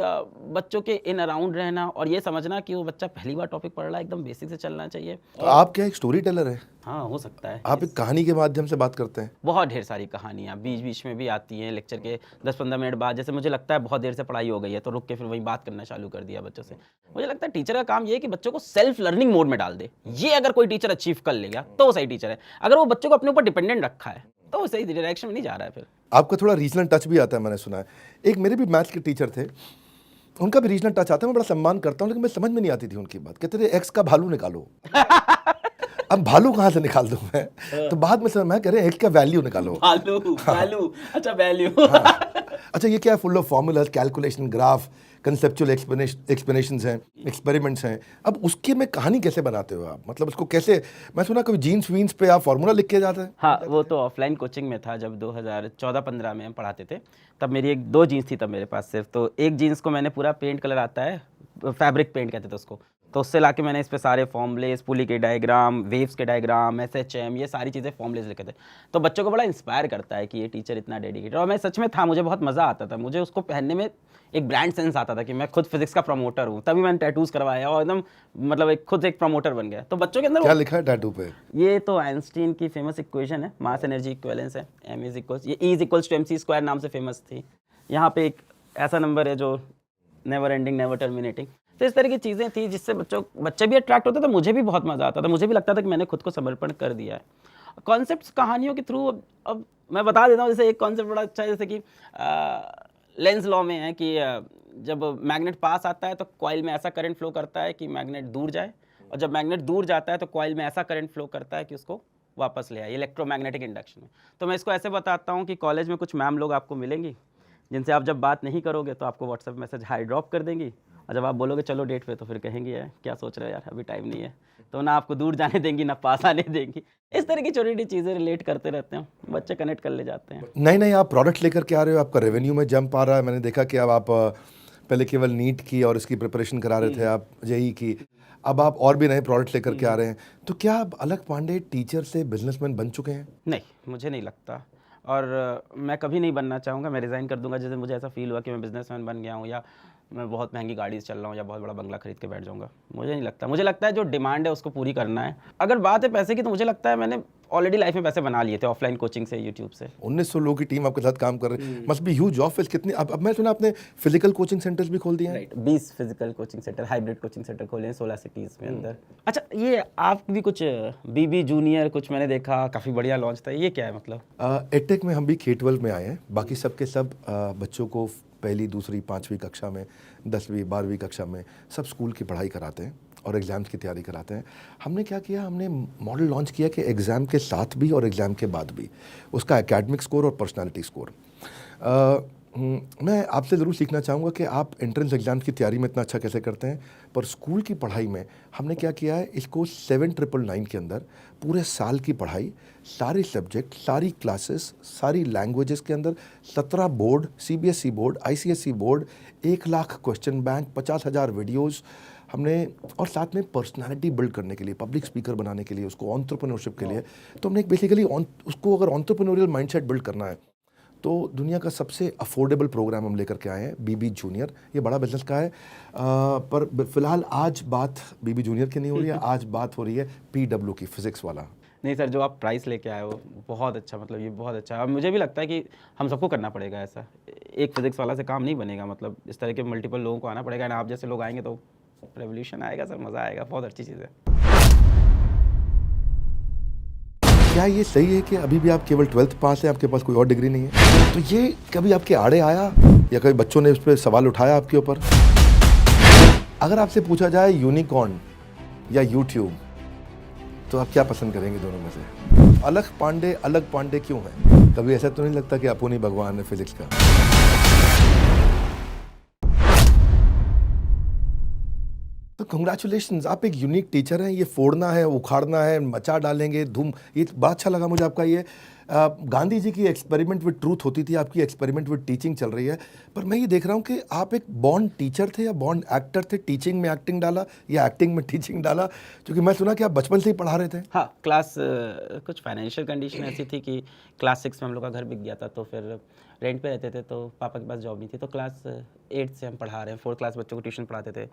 बच्चों के इन अराउंड रहना और ये समझना कि वो बच्चा पहली बार टॉपिक पढ़ रहा है, एकदम बेसिक से चलना चाहिए। तो आप क्या एक स्टोरी टेलर है? हाँ, हो सकता है। आप एक कहानी के माध्यम से बात करते हैं? बहुत ढेर सारी कहानियाँ बीच बीच में भी आती हैं, लेक्चर के 10-15 मिनट बाद। जैसे मुझे लगता है बहुत देर से पढ़ाई हो गई है, तो रुक के फिर वही बात करना चालू कर दिया बच्चों से। मुझे लगता है टीचर का काम ये है कि बच्चों को सेल्फ लर्निंग मोड में डाल दे। ये अगर कोई टीचर अचीव कर लेगा तो वो सही टीचर है। अगर वो बच्चों को अपने ऊपर डिपेंडेंट रखा है तो वो सही डायरेक्शन में नहीं जा रहा है। फिर आपका थोड़ा रीजनल टच भी आता है, मैंने सुना है। एक मेरे भी मैथ्स के टीचर थे, उनका भी रीजनल टच आता है, मैं बड़ा सम्मान करता हूँ, लेकिन मैं समझ में नहीं आती थी उनकी बात। कहते थे एक्स का भालू निकालो। अब भालू कहाँ से निकाल दूं मैं? तो बाद में समझ में कह रहे हैं एक्स का वैल्यू निकालो। वैल्यू, अच्छा वैल्यू। अच्छा, ये क्या है? Full of formulas, calculation, graph, conceptual explanations हैं, एक्सपेरिमेंट्स हैं। अब उसके में कहानी कैसे बनाते हो आप? मतलब उसको कैसे? मैं सुना कभी जीन्स वीन्स पे आप फार्मूला लिख के जाते हैं? हाँ, वो तो ऑफलाइन कोचिंग में था, जब 2014-15 में हम पढ़ाते थे, तब मेरी एक 2 जीन्स थी तब मेरे पास सिर्फ। तो एक जीन्स को मैंने पूरा पेंट कलर आता है, फैब्रिक पेंट कहते थे उसको, तो उससे लाके मैंने इस पे सारे फॉर्मूलेस, पुली के डायग्राम, वेव्स के डायग्राम, SHM, ये सारी चीज़ें फॉर्मूलेस लिखे थे। तो बच्चों को बड़ा इंस्पायर करता है कि ये टीचर इतना डेडिकेटेड। और मैं सच में था, मुझे बहुत मज़ा आता था, मुझे उसको पहनने में एक ब्रांड सेंस आता था कि मैं खुद फिजिक्स का प्रमोटर हूँ। तभी मैंने टैटूज करवाया और एकदम मतलब एक खुद एक प्रमोटर बन गया। तो बच्चों के अंदर क्या लिखा है टैटू पे? ये तो आइंस्टीन की फेमस इक्वेशन है, मास एनर्जी इक्विवेलेंस है, M इज इक्वल्स, ये E is equals to MC square नाम से फेमस थी। यहाँ पे एक ऐसा नंबर है जो नेवर एंडिंग, नेवर टर्मिनेटिंग। तो इस तरह की चीज़ें थी जिससे बच्चे भी अट्रैक्ट होते थे, मुझे भी बहुत मज़ा आता था, मुझे भी लगता था कि मैंने खुद को समर्पण कर दिया है। कॉन्सेप्ट्स कहानियों के थ्रू अब मैं बता देता हूँ। जैसे एक कॉन्सेप्ट बड़ा अच्छा है, जैसे कि लेंस लॉ में है कि जब मैग्नेट पास आता है तो कॉइल में ऐसा करंट फ्लो करता है कि मैग्नेट दूर जाए, और जब मैग्नेट दूर जाता है तो कॉइल में ऐसा करंट फ्लो करता है कि उसको वापस ले आए, इलेक्ट्रोमैग्नेटिक इंडक्शन में। तो मैं इसको ऐसे बताता हूँ कि कॉलेज में कुछ मैम लोग आपको मिलेंगी जिनसे आप जब बात नहीं करोगे तो आपको व्हाट्सएप मैसेज हाई ड्रॉप कर देंगी, और जब आप बोलोगे चलो डेट पे तो फिर कहेंगी यार क्या सोच रहे हो यार, अभी टाइम नहीं है। तो ना आपको दूर जाने देंगी ना पास आने देंगी। इस तरह की छोटी छोटी चीज़ें रिलेट करते रहते हैं, बच्चे कनेक्ट कर ले जाते हैं। नहीं, आप प्रोडक्ट लेकर के आ रहे हो, आपका रेवेन्यू में जंप आ रहा है। मैंने देखा कि अब आप पहले केवल नीट की और इसकी प्रिपरेशन करा रहे थे, आप जेई की, अब आप और भी नए प्रोडक्ट लेकर के आ रहे हैं। तो क्या आप अलग पांडे टीचर से बिजनेसमैन बन चुके हैं? नहीं, मुझे नहीं लगता, और मैं कभी नहीं बनना चाहूँगा। मैं रिज़ाइन कर दूंगा जैसे मुझे ऐसा फील हुआ कि मैं बिजनेसमैन बन गया हूँ, या मैं बहुत महंगी गाड़ी से चल रहा हूँ, या बहुत बड़ा बंगला खरीद के बैठ जाऊँगा। मुझे नहीं लगता। मुझे लगता है जो डिमांड है उसको पूरी करना है। अगर बात है पैसे की, तो मुझे लगता है मैंने ऑलरेडी लाइफ में पैसे बना लिए थे ऑफलाइन कोचिंग से, यूट्यूब से। 1900 लोगों की टीम आपके साथ काम कर रही है, मस्ट बी ह्यूज ऑफिस। कितनी अब मैं सुना आपने फिजिकल कोचिंग सेंटर्स भी खोल दिए हैं? Right, 20 physical coaching centre, hybrid coaching centre खोले हैं 16 सिटीज़ में अंदर। अच्छा, ये आप भी कुछ BB जूनियर कुछ मैंने देखा, काफ़ी बढ़िया लॉन्च था, ये क्या है मतलब? एडटेक में हम भी K-12 में आए हैं। बाकी सब के सब बच्चों को पहली, दूसरी, 5वीं कक्षा में, 10वीं, 12वीं कक्षा में सब स्कूल की पढ़ाई कराते हैं और एग्ज़ाम्स की तैयारी कराते हैं। हमने क्या किया, हमने मॉडल लॉन्च किया कि एग्ज़ाम के साथ भी और एग्ज़ाम के बाद भी उसका एकेडमिक स्कोर और पर्सनालिटी स्कोर। मैं आपसे ज़रूर सीखना चाहूँगा कि आप एंट्रेंस एग्ज़ाम की तैयारी में इतना अच्छा कैसे करते हैं, पर स्कूल की पढ़ाई में हमने क्या किया है, इसको 7999 के अंदर पूरे साल की पढ़ाई, सारे सब्जेक्ट, सारी क्लासेस, सारी लैंग्वेजेस के अंदर 17 board, CBSE board, ICSE board, 1 lakh question bank, 50,000 videos हमने, और साथ में पर्सनालिटी बिल्ड करने के लिए, पब्लिक स्पीकर बनाने के लिए, उसको एंटरप्रेन्योरशिप के लिए। तो हमने एक बेसिकली उसको अगर एंटरप्रेन्योरियल माइंडसेट बिल्ड करना है तो दुनिया का सबसे अफोर्डेबल प्रोग्राम हम लेकर के आए हैं, BB जूनियर। ये बड़ा बिजनेस का है, पर फिलहाल आज बात BB जूनियर की नहीं हो रही है, आज बात हो रही है PW की, फिजिक्स वाला। नहीं सर, जो आप प्राइस लेके आए हो बहुत अच्छा, मतलब ये बहुत अच्छा है। और मुझे भी लगता है कि हम सबको करना पड़ेगा ऐसा, एक फिजिक्स वाला से काम नहीं बनेगा, मतलब इस तरह के मल्टीपल लोगों को आना पड़ेगा, ना आप जैसे लोग आएंगे तो रेवोल्यूशन आएगा सर, मज़ा आएगा, बहुत अच्छी चीज़ है। क्या ये सही है कि अभी भी आप केवल 12th पास हैं, आपके पास कोई और डिग्री नहीं है? तो ये कभी आपके आड़े आया या कभी बच्चों ने इस पर सवाल उठाया आपके ऊपर? अगर आपसे पूछा जाए यूनिकॉर्न या यूट्यूब, तो आप क्या पसंद करेंगे दोनों में से? अलग पांडे क्यों है? कभी ऐसा तो नहीं लगता कि अपुन ही भगवान है फिजिक्स का? तो कंग्रेचुलेशंस, आप एक यूनिक टीचर हैं। ये फोड़ना है, उखाड़ना है, मचा डालेंगे धूम। ये बड़ा अच्छा लगा मुझे आपका ये। गांधी जी की एक्सपेरिमेंट विद ट्रूथ होती थी, आपकी एक्सपेरिमेंट विद टीचिंग चल रही है। पर मैं ये देख रहा हूँ कि आप एक बॉर्न टीचर थे या बॉर्न एक्टर थे? टीचिंग में एक्टिंग डाला या एक्टिंग में टीचिंग डाला? क्योंकि मैं सुना कि आप बचपन से ही पढ़ा रहे थे। हाँ, क्लास कुछ फाइनेंशियल कंडीशन ऐसी थी कि क्लास 6 में हम लोग का घर बिक गया था, तो फिर रेंट पे रहते थे, तो पापा के पास जॉब नहीं थी, तो क्लास 8 से हम पढ़ा रहे हैं। 4th क्लास बच्चों को ट्यूशन पढ़ाते थे।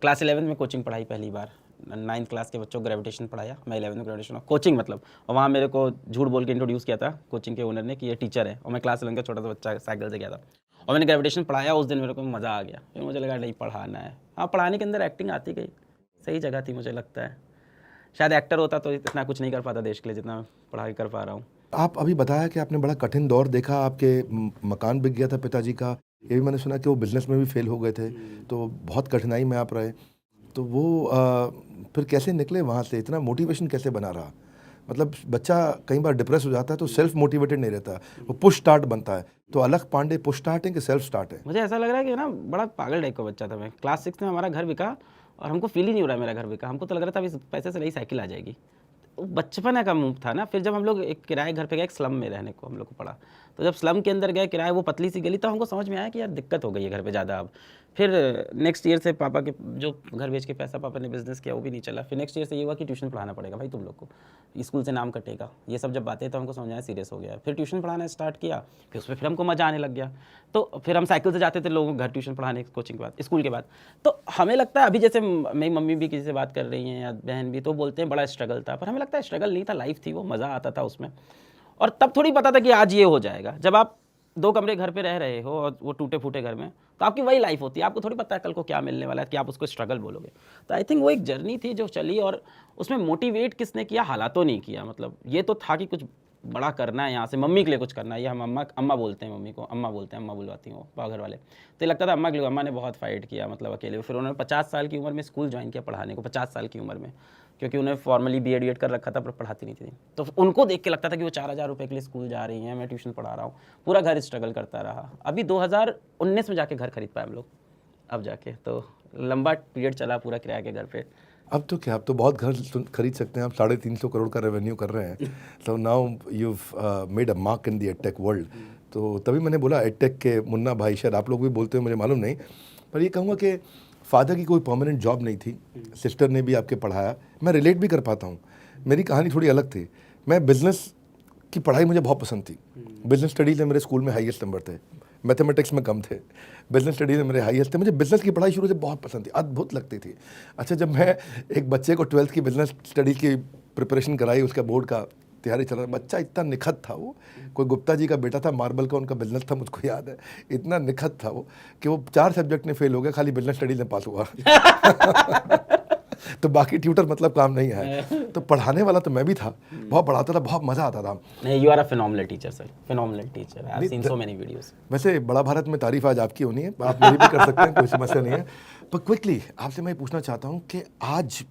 क्लास 11 में कोचिंग पढ़ाई पहली बार। 9th क्लास के बच्चों को ग्रेविटेशन पढ़ाया, मैं 11 में ग्रेविटेशन कोचिंग मतलब। और वहाँ मेरे को झूठ बोल के इंट्रोड्यूस किया था कोचिंग के ओनर ने कि ये टीचर है, और मैं क्लास 11 का छोटा सा बच्चा साइकिल से गया था और मैंने ग्रेविटेशन पढ़ाया। उस दिन मेरे को मज़ा आ गया, फिर मुझे लगा नहीं पढ़ाना है। हाँ, पढ़ाने के अंदर एक्टिंग आती गई, सही जगह थी मुझे लगता है। शायद एक्टर होता तो इतना कुछ नहीं कर पाता देश के लिए जितना पढ़ाई कर पा रहा हूँ। आप अभी बताया कि आपने बड़ा कठिन दौर देखा, आपके मकान बिक गया था पिताजी का। ये भी मैंने सुना कि वो बिजनेस में भी फेल हो गए थे, तो बहुत कठिनाई में आप रहे। तो वो फिर कैसे निकले वहाँ से? इतना मोटिवेशन कैसे बना रहा? मतलब बच्चा कई बार डिप्रेस हो जाता है तो सेल्फ मोटिवेटेड नहीं रहता, वो पुश स्टार्ट बनता है। तो अलग पांडे पुश स्टार्ट है कि सेल्फ स्टार्ट है? मुझे ऐसा लग रहा है कि ना बड़ा पागल टाइप का बच्चा था मैं। क्लास 6 में हमारा घर बिका और हमको फील ही नहीं हो रहा है मेरा घर बिका। हमको तो लग रहा था अभी इस पैसे से नई साइकिल आ जाएगी। बचपन का मूव था ना। फिर जब हम लोग एक किराए घर पे गए, एक स्लम में रहने को हम लोग को पड़ा, तो जब स्लम के अंदर गए किराए, वो पतली सी गली, तो हमको समझ में आया कि यार दिक्कत हो गई है घर पे ज़्यादा अब। फिर नेक्स्ट ईयर से पापा के जो घर बेच के पैसा पापा ने बिजनेस किया वो भी नहीं चला। फिर नेक्स्ट ईयर से ये हुआ कि ट्यूशन पढ़ाना पड़ेगा भाई तुम लोग को, स्कूल से नाम कटेगा, ये सब जब बातें, तो हमको समझ आया सीरियस हो गया। फिर ट्यूशन पढ़ाना स्टार्ट किया, फिर उसमें फिर हमको मज़ा आने लग गया। तो फिर हम साइकिल से जाते थे लोगों के घर ट्यूशन पढ़ाने, कोचिंग के बाद, स्कूल के बाद। तो हमें लगता है अभी जैसे मेरी मम्मी भी किसी से बात कर रही हैं या बहन भी, तो बोलते हैं बड़ा स्ट्रगल था, पर हमें लगता है स्ट्रगल नहीं था, लाइफ थी वो, मज़ा आता था उसमें। और तब थोड़ी पता था कि आज ये हो जाएगा। जब आप 2 कमरे घर पे रह रहे हो और वो टूटे फूटे घर में, तो आपकी वही लाइफ होती है, आपको थोड़ी पता है कल को क्या मिलने वाला है कि आप उसको स्ट्रगल बोलोगे। तो आई थिंक वो एक जर्नी थी जो चली, और उसमें मोटिवेट किसने किया? हालातों नहीं किया। मतलब ये तो था कि कुछ बड़ा करना है, यहाँ से मम्मी के लिए कुछ करना है। ये हम अम्मा बोलते हैं, मम्मी को अम्मा बोलते हैं, अम्मा बुलवाती हूँ वो घर वाले। तो ये लगता था अम्मा के लिए। अम्मा ने बहुत फाइट किया, मतलब अकेले। फिर उन्होंने 50 साल की उम्र में स्कूल ज्वाइन किया पढ़ाने को, 50 साल की उम्र में, क्योंकि उन्हें फॉर्मली BEd कर रखा था पर पढ़ाती नहीं थी। तो उनको देख के लगता था कि वो 4000 रुपये के लिए स्कूल जा रही हैं, मैं ट्यूशन पढ़ा रहा हूँ। पूरा घर स्ट्रगल करता रहा। अभी 2019 में जाके घर खरीद पाए हम लोग, अब जाके। तो लंबा पीरियड चला पूरा किराए के घर पे। अब तो क्या, अब तो बहुत घर खरीद सकते हैं आप। 350 करोड़ का रेवेन्यू कर रहे हैं। So now you made a mark in the edtech world. तो तभी मैंने बोला एडटेक के मुन्ना भाई, शायद आप लोग भी बोलते हो, मुझे मालूम नहीं, पर ये कहूँगा कि फादर की कोई परमानेंट जॉब नहीं थी, सिस्टर ने भी आपके पढ़ाया। मैं रिलेट भी कर पाता हूँ। मेरी कहानी थोड़ी अलग थी। मैं बिज़नेस की पढ़ाई मुझे बहुत पसंद थी। बिज़नेस स्टडीज़ में मेरे स्कूल में हाईएस्ट नंबर थे, मैथमेटिक्स में कम थे, बिज़नेस स्टडीज़ में मेरे हाईएस्ट थे। मुझे बिज़नेस की पढ़ाई शुरू से बहुत पसंद थी, अद्भुत लगती थी। अच्छा, जब मैं एक बच्चे को 12th की बिज़नेस स्टडीज़ की प्रिपरेशन कराई, उसका बोर्ड का तैयारी चल रहा, बच्चा इतना निखत था वो, कोई गुप्ता जी का बेटा था, मार्बल का उनका बिजनेस था, मुझको याद है। इतना निखत था वो कि वो 4 सब्जेक्ट में फेल हो गया, खाली बिजनेस स्टडीज में पास हुआ। तो बाकी ट्यूटर मतलब काम नहीं है। तो पढ़ाने वाला तो मैं भी था, बहुत पढ़ाता था, बहुत मज़ा आता था। नहीं, you are a phenomenal teacher sir, phenomenal teacher. I have seen so many videos. वैसे बड़ा भारत में तारीफ आज आपकी होनी है, आप मेरी भी कर सकते हैं, कोई समस्या नहीं है। पर क्विकली आपसे मैं पूछना चाहता हूँ कि आज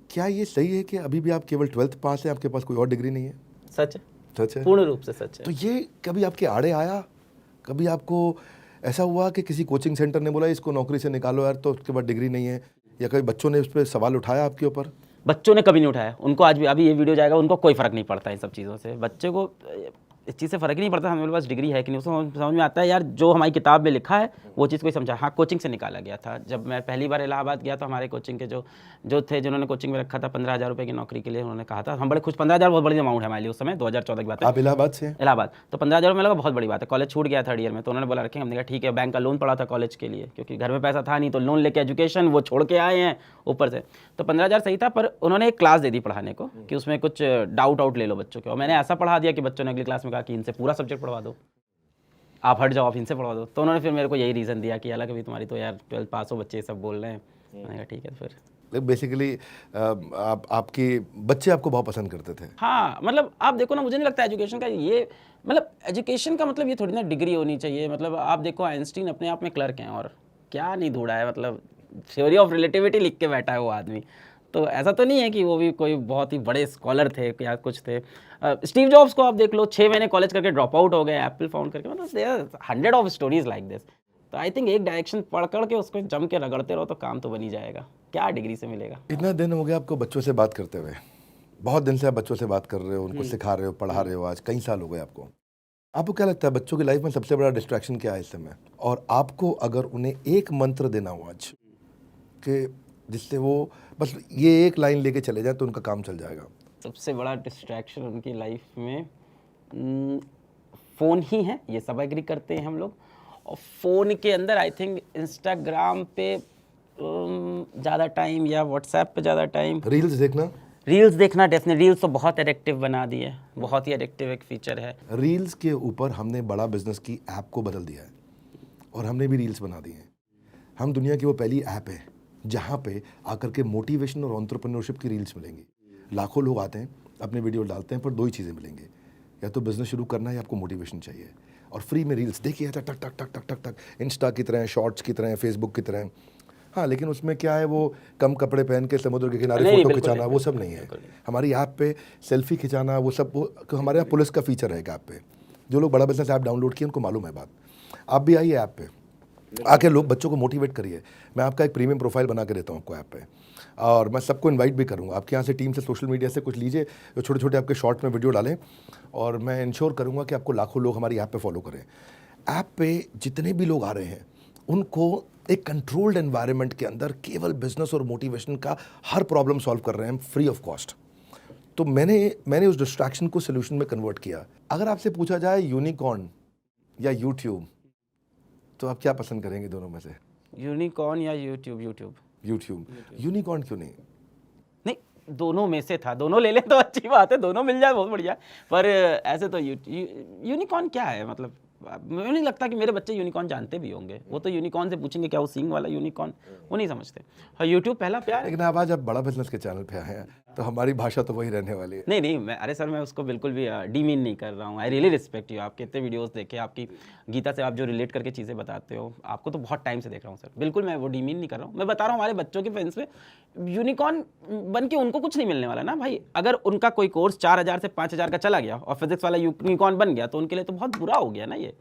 क्या ये सही है कि अभी भी आप केवल 12th पास हैं, आपके पास कोई और डिग्री नहीं है? सच है, सच है, पूर्ण रूप से सच है। तो ये कभी आपके आड़े आया? कभी आपको ऐसा हुआ कि किसी कोचिंग सेंटर ने बोला इसको नौकरी से निकालो यार, तो उसके बाद डिग्री नहीं है? या कभी बच्चों ने उस पर सवाल उठाया आपके ऊपर? बच्चों ने कभी नहीं उठाया। उनको आज भी, अभी ये वीडियो जाएगा, उनको कोई फ़र्क नहीं पड़ता इन सब चीज़ों से। बच्चे को इस चीज़ से फ़र्क ही नहीं पड़ता हमारे पास डिग्री है कि नहीं। उसको समझ में आता है यार जो हमारी किताब में लिखा है वो चीज़ कोई समझा। हाँ, कोचिंग से निकाला गया था। जब मैं पहली बार इलाहाबाद गया तो हमारे कोचिंग के जो थे, जिन्होंने कोचिंग में रखा था 15,000 रुपये की नौकरी के लिए, उन्होंने कहा था, हम बड़े खुश। 15,000 बहुत बड़ी अमाउंट है हमारे लिए उस समय, 2014 की बात है। आप इलाहाबाद से हैं? इलाहाबाद। तो 15,000 में लगा बहुत बड़ी बात है। कॉलेज छूट गया 3rd ईयर में, तो उन्होंने बोला रखेंगे। हमने कहा ठीक है। बैंक का लोन पड़ा था कॉलेज के लिए, क्योंकि घर में पैसा था नहीं, तो लोन लेके एजुकेशन वो छोड़ के आए हैं ऊपर से। तो 15,000 सही था, पर उन्होंने एक क्लास दे दी पढ़ाने को कि उसमें कुछ डाउट आउट ले लो बच्चों के। और मैंने ऐसा पढ़ा दिया कि बच्चों ने अगली क्लास में कहा कि इनसे पूरा सब्जेक्ट पढ़वा दो, आप हट जाओ, आप इनसे पढ़वा दो। तो उन्होंने फिर मेरे को यही रीज़न दिया कि अलग अभी तुम्हारी तो यार 12th पास हो, बच्चे सब बोल रहे हैं। मैंने कहा ठीक है। फिर बेसिकली आपके बच्चे आपको बहुत पसंद करते थे। हाँ मतलब आप देखो ना, मुझे नहीं लगता एजुकेशन का ये मतलब एजुकेशन का मतलब ये थोड़ी ना डिग्री होनी चाहिए। मतलब आप देखो आइंस्टीन अपने आप में क्लर्क हैं और क्या नहीं ढूंढा है, मतलब थ्योरी ऑफ रिलेटिविटी लिख के बैठा है वो आदमी। तो ऐसा तो नहीं है कि वो भी कोई बहुत ही बड़े स्कॉलर थे या कुछ थे। स्टीव जॉब्स को आप देख लो, 6 महीने कॉलेज करके ड्रॉप आउट हो गए एप्पल फाउंड करके। मतलब there are 100 of stories like this. तो आई थिंक एक डायरेक्शन पकड़ के उसको जम के रगड़ते रहो तो काम तो बन ही जाएगा। क्या डिग्री से मिलेगा। इतना दिन हो गया आपको बच्चों से बात करते हुए, बहुत दिन से आप बच्चों से बात कर रहे हो, उनको सिखा रहे हो, पढ़ा रहे हो, आज कई साल हो गए आपको क्या लगता है बच्चों की लाइफ में सबसे बड़ा डिस्ट्रैक्शन क्या है इस समय? और आपको अगर उन्हें एक मंत्र देना हो आज कि जिससे वो बस ये एक लाइन लेके चले जाए तो उनका काम चल जाएगा? सबसे बड़ा डिस्ट्रैक्शन उनकी लाइफ में फ़ोन ही है, ये सब एग्री करते हैं हम लोग। और फ़ोन के अंदर आई थिंक इंस्टाग्राम पे ज़्यादा टाइम या व्हाट्सएप पे ज़्यादा टाइम, रील्स देखना डेफिनेटली। रील्स तो बहुत एडिक्टिव बना दी है, बहुत ही एडिक्टिव एक फीचर है। रील्स के ऊपर हमने बड़ा बिजनेस की ऐप को बदल दिया है और हमने भी रील्स बना दी हैं। हम दुनिया की वो पहली ऐप है जहाँ पे आकर के मोटिवेशन और एंटरप्रेन्योरशिप की रील्स मिलेंगी। लाखों लोग आते हैं, अपने वीडियो डालते हैं, पर 2 ही चीज़ें मिलेंगे, या तो बिजनेस शुरू करना है या आपको मोटिवेशन चाहिए। और फ्री में रील्स देखिए, टक टक टक टक टक टक, इंस्टा की तरह, शॉर्ट्स की तरह, फेसबुक की तरह। हाँ, लेकिन उसमें क्या है, वो कम कपड़े पहन के समुद्र के किनारे फोटो खिंचाना, वो सब नहीं है। हमारी ऐप पे सेल्फी खिंचाना, वो सब वो हमारे यहाँ पुलिस का फीचर है ऐप पे। जो लोग बड़ा बिजनेस ऐप डाउनलोड किए उनको मालूम है बात। आप भी आइए ऐप पे, आके लोग बच्चों को मोटिवेट करिए। मैं आपका एक प्रीमियम प्रोफाइल बना के देता हूँ आपको ऐप पे, और मैं सबको इनवाइट भी करूँगा। आपके यहाँ से टीम से, सोशल मीडिया से कुछ लीजिए, जो छोटे छोटे आपके शॉर्ट में वीडियो डालें, और मैं इंश्योर करूँगा कि आपको लाखों लोग हमारी ऐप पे फॉलो करें। ऐप पे जितने भी लोग आ रहे हैं उनको एक कंट्रोल्ड एनवायरनमेंट के अंदर केवल बिजनेस और मोटिवेशन का हर प्रॉब्लम सॉल्व कर रहे हैं फ्री ऑफ कॉस्ट। तो मैंने उस डिस्ट्रैक्शन को सोल्यूशन में कन्वर्ट किया। अगर आपसे पूछा जाए यूनिकॉर्न या यूट्यूब, तो आप क्या पसंद करेंगे दोनों में से? यूनिकॉर्न या यूट्यूब? यूट्यूब। यूनिकॉर्न क्यों नहीं? नहीं, दोनों में से था, दोनों ले लें तो अच्छी बात है, दोनों मिल जाए बहुत बढ़िया। पर ऐसे तो यूनिकॉर्न क्या है, मतलब मुझे नहीं लगता कि मेरे बच्चे यूनिकॉर्न जानते भी होंगे। वो तो यूनिकॉर्न से पूछेंगे क्या वो सींग वाला यूनिकॉर्न, वो नहीं समझते। हाँ, यूट्यूब पहला प्यार है। लेकिन आप आज बड़ा बिजनेस के चैनल पे आए हैं तो हमारी भाषा तो वही रहने वाली है। नहीं, अरे सर मैं उसको बिल्कुल भी डीमीन नहीं कर रहा हूँ। I really respect you. आप कितने वीडियोस देखे, आपकी गीता से आप जो रिलेट करके चीज़ें बताते हो, आपको तो बहुत टाइम से देख रहा हूँ सर। बिल्कुल मैं वो डीमीन नहीं कर रहा हूँ। मैं बता रहा हूँ हमारे बच्चों के फ्रेंड्स में यूनिकॉर्न बन के उनको कुछ नहीं मिलने वाला ना भाई। अगर उनका कोई कोर्स 4000 से 5000 का चला गया और फिजिक्स वाला यूनिकॉर्न बन गया तो उनके लिए तो बहुत बुरा हो गया ना ये।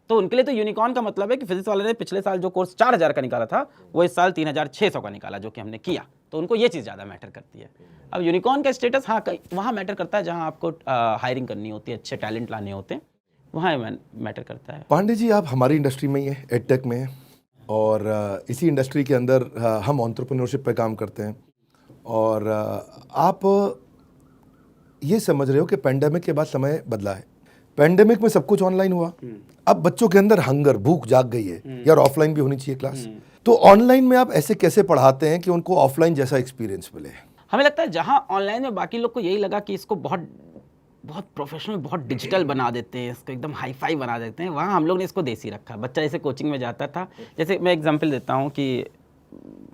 तो उनके लिए तो यूनिकॉर्न का मतलब है कि फिजिक्स वाले ने पिछले साल जो कोर्स 4000 का निकाला था वो इस साल 3600 का निकाला, जो कि हमने किया। तो उनको ये चीज़ ज़्यादा मैटर करती है। अब यूनिकॉर्न का स्टेटस हाँ वहाँ मैटर करता है जहाँ आपको हायरिंग करनी होती है, अच्छे टैलेंट लाने होते हैं, वहाँ मैटर करता है। पांडे जी, आप हमारी इंडस्ट्री में ही है, एडटेक में है, और इसी इंडस्ट्री के अंदर हम एंटरप्रेन्योरशिप पे काम करते हैं। और आप ये समझ रहे हो कि पेंडेमिक के बाद समय बदला है। पेंडेमिक में सब कुछ ऑनलाइन हुआ, अब बच्चों के अंदर हंगर, भूख जाग गई है यार, ऑफलाइन भी होनी चाहिए क्लास। तो ऑनलाइन में आप ऐसे कैसे पढ़ाते हैं कि उनको ऑफलाइन जैसा एक्सपीरियंस मिले? हमें लगता है जहाँ ऑनलाइन में बाकी लोग को यही लगा कि इसको बहुत बहुत प्रोफेशनल, बहुत डिजिटल बना देते हैं, इसको एकदम हाई फाई बना देते हैं, वहाँ हम लोग ने इसको देसी रखा। बच्चा जैसे कोचिंग में जाता था, जैसे मैं एग्जांपल देता हूँ कि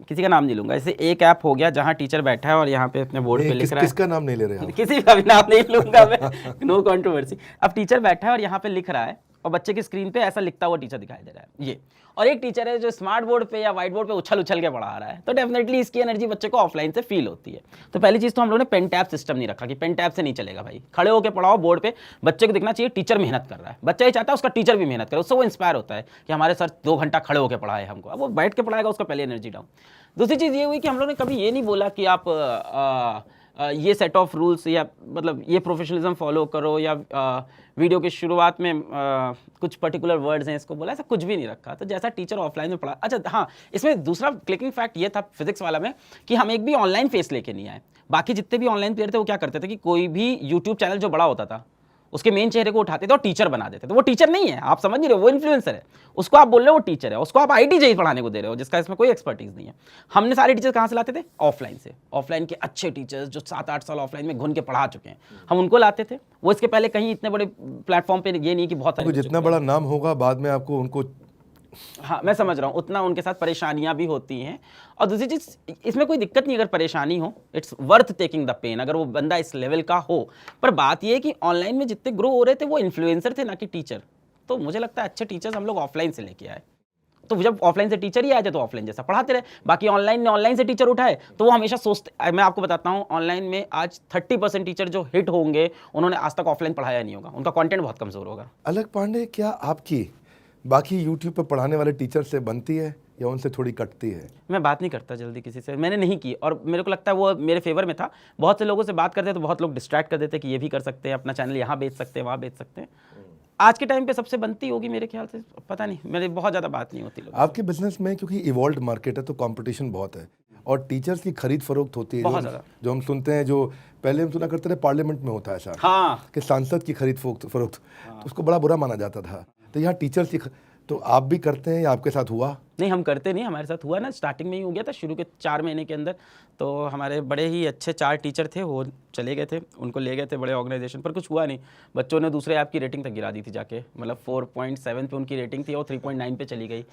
किसी का नाम नहीं लूंगा, जैसे एक ऐप हो गया जहाँ टीचर बैठा है और यहाँ पे अपने बोर्ड पे लिख रहा है। किसका नाम नहीं ले रहे हैं? किसी का भी नाम नहीं लूंगा मैं, नो कंट्रोवर्सी। अब टीचर बैठा है और यहाँ पे लिख रहा है और बच्चे की स्क्रीन पे ऐसा लिखता हुआ टीचर दिखाई दे रहा है ये, और एक टीचर है जो स्मार्ट बोर्ड पे या व्हाइट बोर्ड पे उछल के पढ़ा रहा है। तो डेफिनेटली इसकी एनर्जी बच्चे को ऑफलाइन से फील होती है। तो पहली चीज़ तो हम लोगों ने पेन टैप सिस्टम नहीं रखा कि पेन टैप से नहीं चलेगा भाई, खड़े होकर पढ़ाओ बोर्ड पे, बच्चे को दिखना चाहिए टीचर मेहनत कर रहा है। बच्चा ये चाहता है उसका टीचर भी मेहनत करे, उससे वो इंस्पायर होता है कि हमारे सर 2 घंटा खड़े होकर पढ़ाए हमको। अब वो बैठ के पढ़ाएगा, उसका पहले एनर्जी डाउन। दूसरी चीज़ ये हुई कि हम लोगों ने कभी ये नहीं बोला कि आप ये सेट ऑफ रूल्स या मतलब ये प्रोफेशनलिज्म फॉलो करो, या वीडियो की शुरुआत में कुछ पर्टिकुलर वर्ड्स हैं इसको बोला, ऐसा कुछ भी नहीं रखा। तो जैसा टीचर ऑफलाइन में पढ़ा। अच्छा हाँ, इसमें दूसरा क्लिकिंग फैक्ट ये था फिजिक्स वाला में कि हम एक भी ऑनलाइन फेस लेके नहीं आए। बाकी जितने भी ऑनलाइन प्लेयर थे वो क्या करते थे कि कोई भी यूट्यूब चैनल जो बड़ा होता था उसके मेन चेहरे को उठाते थे और टीचर बना देते थे। तो वो टीचर नहीं है, आप समझ नहीं रहे हो, वो इन्फ्लुएंसर है। उसको आप बोल रहे हो वो टीचर है, उसको आप आईटी जेई पढ़ाने को दे रहे हो जिसका इसमें कोई एक्सपर्टीज नहीं है। हमने सारे टीचर कहाँ से लाते थे? ऑफलाइन से। ऑफलाइन के अच्छे टीचर्स जो 7-8 साल ऑफलाइन में घुन के पढ़ा चुके हैं, हम उनको लाते थे। वो इसके पहले कहीं इतने बड़े प्लेटफॉर्म पे ये नहीं कि बहुत सारे जितना बड़ा नाम होगा बाद में आपको उनको हाँ मैं समझ रहा हूँ, उतना उनके साथ परेशानियां भी होती हैं। और दूसरी चीज़, इसमें कोई दिक्कत नहीं अगर परेशानी हो, it's worth taking the pain अगर वो बंदा इस लेवल का हो। पर बात ये है कि ऑनलाइन में जितने ग्रो हो रहे थे वो इन्फ्लुएंसर थे ना कि टीचर। तो मुझे लगता है अच्छे टीचर्स हम लोग ऑफलाइन से लेके आए। तो जब ऑफलाइन से टीचर ही आए थे तो ऑफलाइन जैसा पढ़ाते रहे। बाकी ऑनलाइन ने ऑनलाइन से टीचर उठाए तो वो हमेशा सोचते, मैं आपको बताता हूँ ऑनलाइन में आज 30% टीचर जो हिट होंगे उन्होंने आज तक ऑफलाइन पढ़ाया नहीं होगा, उनका कंटेंट बहुत कमजोर होगा। अलग पांडे, क्या आपकी बाकी यूट्यूब पर पढ़ाने वाले टीचर से बनती है या उनसे थोड़ी कटती है? मैं बात नहीं करता जल्दी किसी से, मैंने नहीं की, और मेरे को लगता है वो मेरे फेवर में था। बहुत से लोगों से बात करते हैं तो बहुत लोग डिस्ट्रैक्ट कर देते हैं कि ये भी कर सकते हैं, अपना चैनल यहाँ बेच सकते हैं, वहाँ बेच सकते हैं। आज के टाइम पे सबसे बनती होगी मेरे ख्याल से, पता नहीं, मेरी बहुत ज़्यादा बात नहीं होती लोगों से। आपके बिजनेस में क्योंकि इवॉल्व मार्केट है तो कंपटीशन बहुत है और टीचर्स की खरीद फरोख्त होती है, बहुत ज़्यादा। जो हम सुनते हैं, जो पहले हम सुना करते थे पार्लियामेंट में होता है ऐसा हाँ कि सांसद की खरीद फरोख्त, तो उसको बड़ा बुरा माना जाता था। तो यहाँ टीचर्स की तो आप भी करते हैं या आपके साथ हुआ? नहीं, हम करते नहीं, हमारे साथ हुआ ना, स्टार्टिंग में ही हो गया था, शुरू के 4 महीने के अंदर। तो हमारे बड़े ही अच्छे 4 टीचर थे, वो चले गए थे, उनको ले गए थे बड़े ऑर्गेनाइजेशन पर, कुछ हुआ नहीं। बच्चों ने दूसरे ऐप की रेटिंग तक गिरा दी थी जाके, मतलब 4.7 पे उनकी रेटिंग थी और 3.9 पे चली गई।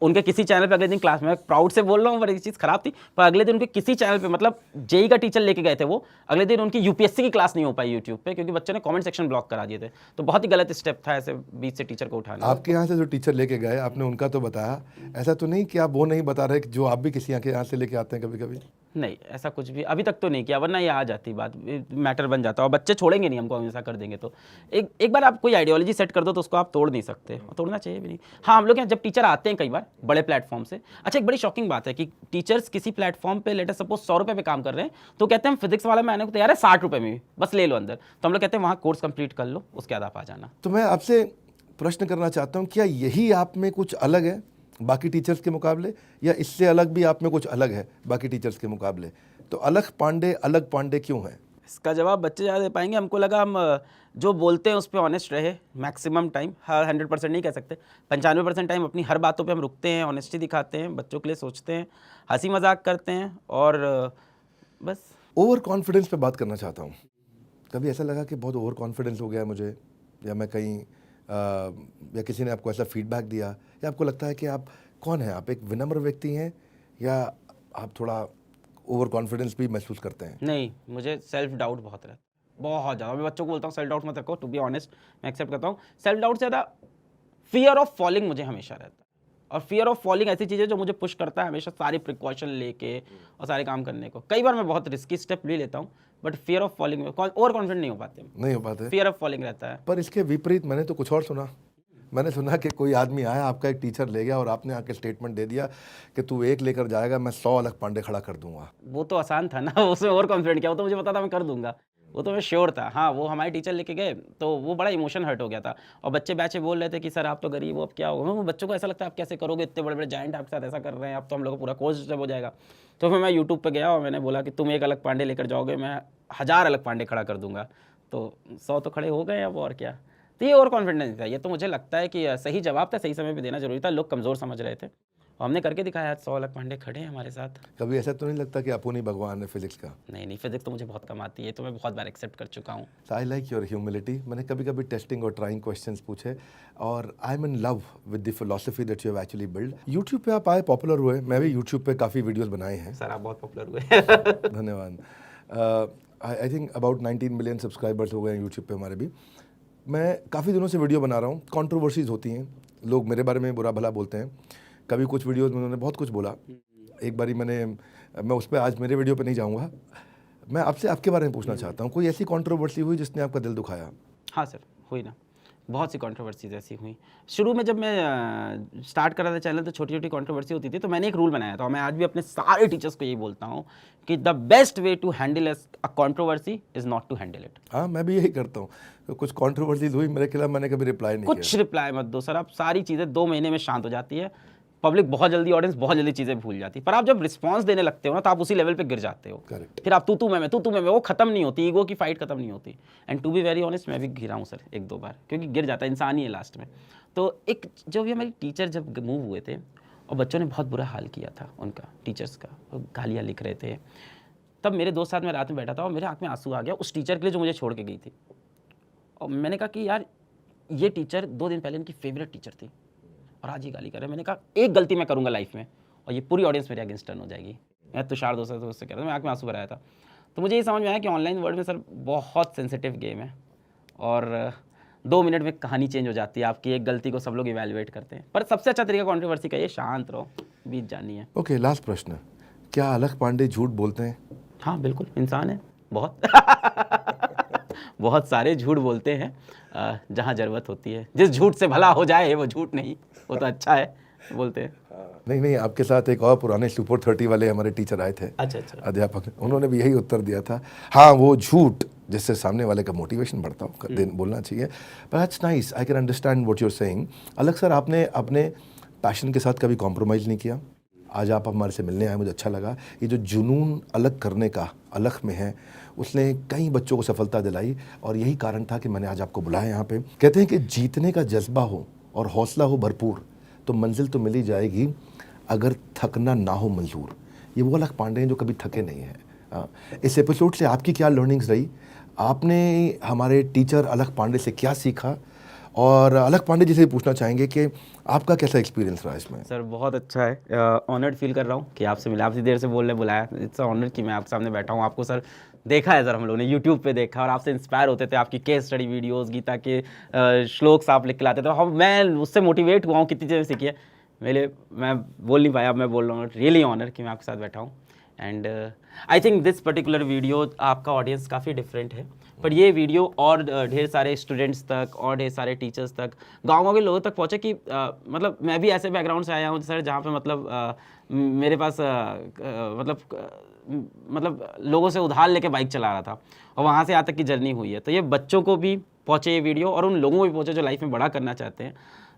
उनके किसी चैनल पे अगले दिन क्लास में, प्राउड से बोल रहा हूँ, पर एक चीज़ खराब थी, पर अगले दिन उनके किसी चैनल पे, मतलब जेई का टीचर लेके गए थे वो, अगले दिन उनकी यूपीएससी की क्लास नहीं हो पाई यूट्यूब पे क्योंकि बच्चों ने कमेंट सेक्शन ब्लॉक करा दिए थे। तो बहुत ही गलत स्टेप था ऐसे बीच से टीचर को उठाना। आपके यहाँ से जो टीचर लेके गए, आपने उनका तो बताया, ऐसा तो नहीं कि आप वो नहीं बता रहे कि जो आप भी किसी यहाँ से लेके आते हैं कभी कभी? नहीं, ऐसा कुछ भी अभी तक तो नहीं किया, वरना ये आ जाती बात, मैटर बन जाता, और बच्चे छोड़ेंगे नहीं हमको, हम ऐसा कर देंगे तो। एक बार आप कोई आइडियोलॉजी सेट कर दो तो उसको आप तोड़ नहीं सकते, और तोड़ना चाहिए भी नहीं। हाँ, हम लोग यहाँ जब टीचर आते हैं कई बार बड़े प्लेटफॉर्म से, अच्छा एक बड़ी शॉकिंग बात है कि टीचर्स किसी प्लेटफॉर्म पे लेटर सपोज 100 रुपये पे काम कर रहे हैं तो कहते हैं फिजिक्स वाला में आने को तैयार है 60 रुपये में भी, बस ले लो अंदर। तो हम लोग कहते हैं वहाँ कोर्स कंप्लीट कर लो, उसके बाद आप आ जाना। तो मैं आपसे प्रश्न करना चाहता हूँ, क्या यही आप में कुछ अलग है बाकी टीचर्स के मुकाबले, या इससे अलग भी आप में कुछ अलग है बाकी टीचर्स के मुकाबले? तो अलग पांडे क्यों है? इसका जवाब बच्चे ज़्यादा दे पाएंगे। हमको लगा हम जो बोलते हैं उस पर ऑनेस्ट रहे मैक्सिमम टाइम, हर 100% नहीं कह सकते, 95% टाइम अपनी हर बातों पे हम रुकते हैं, ऑनेस्टी दिखाते हैं, बच्चों के लिए सोचते हैं, हंसी मजाक करते हैं, और बस। ओवर कॉन्फिडेंस पे बात करना चाहता हूँ। कभी ऐसा लगा कि बहुत ओवर कॉन्फिडेंस हो गया मुझे, या मैं कहीं या किसी ने आपको ऐसा फीडबैक दिया, या आपको लगता है कि आप कौन हैं, आप एक विनम्र व्यक्ति हैं या आप थोड़ा ओवर कॉन्फिडेंस भी महसूस करते हैं? नहीं, मुझे सेल्फ डाउट बहुत रहता है, बहुत ज़्यादा। मैं बच्चों को बोलता हूँ सेल्फ डाउट मत रखो, टू बी ऑनेस्ट मैं एक्सेप्ट करता हूँ। सेल्फ डाउट से ज़्यादा फियर ऑफ फॉलिंग मुझे हमेशा रहता है, और फियर ऑफ फॉलिंग ऐसी चीज़ है जो मुझे पुश करता है हमेशा सारे प्रिकॉशन लेके और सारे काम करने को। कई बार मैं बहुत रिस्की स्टेप ले लेता हूँ, बट फियर ऑफ फॉलिंग में ओवर कॉन्फिडेंट नहीं हो पाते, फियर ऑफ फॉलिंग रहता है। पर इसके विपरीत मैंने तो कुछ और सुना। मैंने सुना कि कोई आदमी आया, आपका एक टीचर ले गया और आपने आके स्टेटमेंट दे दिया कि तू 1 लेकर जाएगा, मैं 100 अलग पांडे खड़ा कर दूंगा। वो तो आसान था ना, उसमें ओवर कॉन्फिडेंट क्या, वो तो मुझे पता था मैं कर दूंगा, वो तो मैं श्योर था। हाँ, वो हमारे टीचर लेके गए तो वो बड़ा इमोशन हर्ट हो गया था, और बच्चे बैचे बोल रहे थे कि सर आप तो गरीब हो, अब क्या होगा। वो बच्चों को ऐसा लगता है आप कैसे करोगे, इतने बड़े बड़े जायंट आपके साथ ऐसा कर रहे हैं, अब तो हम लोग का पूरा कोर्स डिस्टर्ब हो जाएगा। तो फिर मैं यूट्यूब पर गया और मैंने बोला कि तुम 1 अलग पांडे लेकर जाओगे, मैं 1000 अलग पांडे खड़ा कर दूंगा। तो 100 तो खड़े हो गए अब, और क्या। तो ये ओवर कॉन्फिडेंस था, ये तो मुझे लगता है कि सही जवाब था, सही समय पे देना जरूरी था, लोग कमज़ोर समझ रहे थे और हमने करके दिखाया। 100 अलग पांडे खड़े हैं हमारे साथ। कभी ऐसा तो नहीं लगता कि अपुन ही भगवान है फिजिक्स का? नहीं, फिजिक्स तो मुझे बहुत कम आती है, तो मैं बहुत बार एक्सेप्ट कर चुका हूँ। I like your humility. मैंने कभी कभी टेस्टिंग और ट्राइंग क्वेश्चंस पूछे, और I am in love with the philosophy that you have actually build. YouTube पे आप आए, पॉपुलर हुए, मैं भी यूट्यूब पे काफ़ी वीडियोस बनाए हैं। सर आप बहुत पॉपुलर हुए। धन्यवाद। I think about 19 million subscribers हो गए हैं यूट्यूब पे हमारे भी। मैं काफ़ी दिनों से वीडियो बना रहा हूँ, कंट्रोवर्सीज होती हैं, लोग मेरे बारे में बुरा भला बोलते हैं। कभी कुछ वीडियोस में उन्होंने बहुत कुछ बोला। एक बारी मैं उस पर आज मेरे वीडियो पे नहीं जाऊँगा। मैं आपसे आपके बारे में पूछना चाहता हूँ, कोई ऐसी कंट्रोवर्सी हुई जिसने आपका दिल दुखाया? हाँ सर, हुई ना, बहुत सी कंट्रोवर्सीज ऐसी हुई। शुरू में जब मैं स्टार्ट कर रहा था चैनल तो छोटी छोटी कंट्रोवर्सी होती थी, तो मैंने एक रूल बनाया था, और मैं आज भी अपने सारे टीचर्स को यही बोलता हूँ कि the best way to handle a controversy is not to handle it. हाँ, मैं भी यही करता हूँ। तो कुछ कंट्रोवर्सीज हुई मेरे खिलाफ, मैंने कभी रिप्लाई नहीं कुछ रिप्लाई मत दो सर, आप सारी चीज़ें 2 महीने में शांत हो जाती है। पब्लिक बहुत जल्दी, ऑडियंस बहुत जल्दी चीज़ें भूल जाती है, पर आप जब रिस्पांस देने लगते हो ना तो आप उसी लेवल पे गिर जाते हो। Correct. फिर आप तू मैं वो खत्म नहीं होती, ईगो की फाइट खत्म नहीं होती। And to be very honest, मैं भी गिरा हूँ सर 1-2 बार, क्योंकि गिर जाता है, इंसान ही है लास्ट में। तो एक जो भी हमारी टीचर जब मूव हुए थे और बच्चों ने बहुत बुरा हाल किया था उनका, टीचर्स का, गालियाँ लिख रहे थे, तब मेरे दोस्त साथ में रात में बैठा था और मेरे आँख में आंसू आ गया उस टीचर के लिए जो मुझे छोड़ के गई थी। और मैंने कहा कि यार ये टीचर 2 दिन पहले इनकी फेवरेट टीचर थी, और आज ये गाली कर रहे हैं। मैंने कहा एक गलती मैं करूँगा लाइफ में और ये पूरी ऑडियंस मेरे अगेंस्ट टर्न हो जाएगी। मैं तुषार दोस्त से उससे कह रहा था, मैं आँख में आंसू भराया था। तो मुझे ये समझ में आया कि ऑनलाइन वर्ल्ड में सर बहुत सेंसिटिव गेम है और 2 मिनट में कहानी चेंज हो जाती है। आपकी एक गलती को सब लोग इवैल्यूएट करते हैं, पर सबसे अच्छा तरीका कंट्रोवर्सी का ये शांत रहो, बीत जानी है। ओके, लास्ट प्रश्न, क्या अलख पांडे झूठ बोलते हैं? हाँ बिल्कुल, इंसान है बहुत बहुत सारे झूठ बोलते हैं जहाँ ज़रूरत होती है। जिस झूठ से भला हो जाए वो झूठ नहीं, वो तो अच्छा है बोलते हैं। नहीं, आपके साथ एक और पुराने सुपर 30 वाले हमारे टीचर आए थे, अच्छा अध्यापक, उन्होंने भी यही उत्तर दिया था। हाँ, वो झूठ जिससे सामने वाले का मोटिवेशन बढ़ता हो बोलना चाहिए। But that's nice, I can understand what you are saying. अलग सर, आपने अपने पैशन के साथ कभी कॉम्प्रोमाइज़ नहीं किया। आज आप हमारे से मिलने आए, मुझे अच्छा लगा। ये जो जुनून अलग करने का अलख में है, उसने कई बच्चों को सफलता दिलाई और यही कारण था कि मैंने आज आपको बुलाया यहाँ पे। कहते हैं कि जीतने का जज्बा हो और हौसला हो भरपूर तो मंजिल तो मिल ही जाएगी, अगर थकना ना हो मंजूर। ये वो अलख पांडे हैं जो कभी थके नहीं हैं। इस एपिसोड से आपकी क्या लर्निंग्स रही? आपने हमारे टीचर अलख पांडे से क्या सीखा? और अलख पांडे जी से पूछना चाहेंगे कि आपका कैसा एक्सपीरियंस रहा इसमें? सर बहुत अच्छा है, ऑनर्ड फील कर रहा हूँ कि आपसे मिला, आपसे देर से बोलने बुलाया। इट्स ऑनर कि मैं आपके सामने बैठा हूँ। आपको सर देखा है सर, हम लोगों ने यूट्यूब पे देखा और आपसे इंस्पायर होते थे। आपकी केस स्टडी वीडियोस, गीता के श्लोक्स आप लिख के लाते थे, हम मैं उससे मोटिवेट हुआ हूँ, कितनी चीज़ें सीखी है। मैं बोल नहीं पाया, अब मैं बोल रहा हूँ। रियली ऑनर कि मैं आपके साथ बैठा हूँ। And I think this particular video, आपका ऑडियंस काफ़ी डिफरेंट है, पर ये वीडियो और ढेर सारे स्टूडेंट्स तक और ढेर सारे टीचर्स तक, गाँव के लोगों तक पहुँचे कि मतलब मैं भी ऐसे बैकग्राउंड से आया हूँ सर जहाँ पे मतलब मेरे पास मतलब लोगों से उधार लेके बाइक चला रहा था और वहाँ से यहाँ तक की जर्नी हुई है। तो ये बच्चों को भी पहुँचे ये वीडियो और उन लोगों को भी पहुँचे जो लाइफ में बड़ा करना चाहते हैं।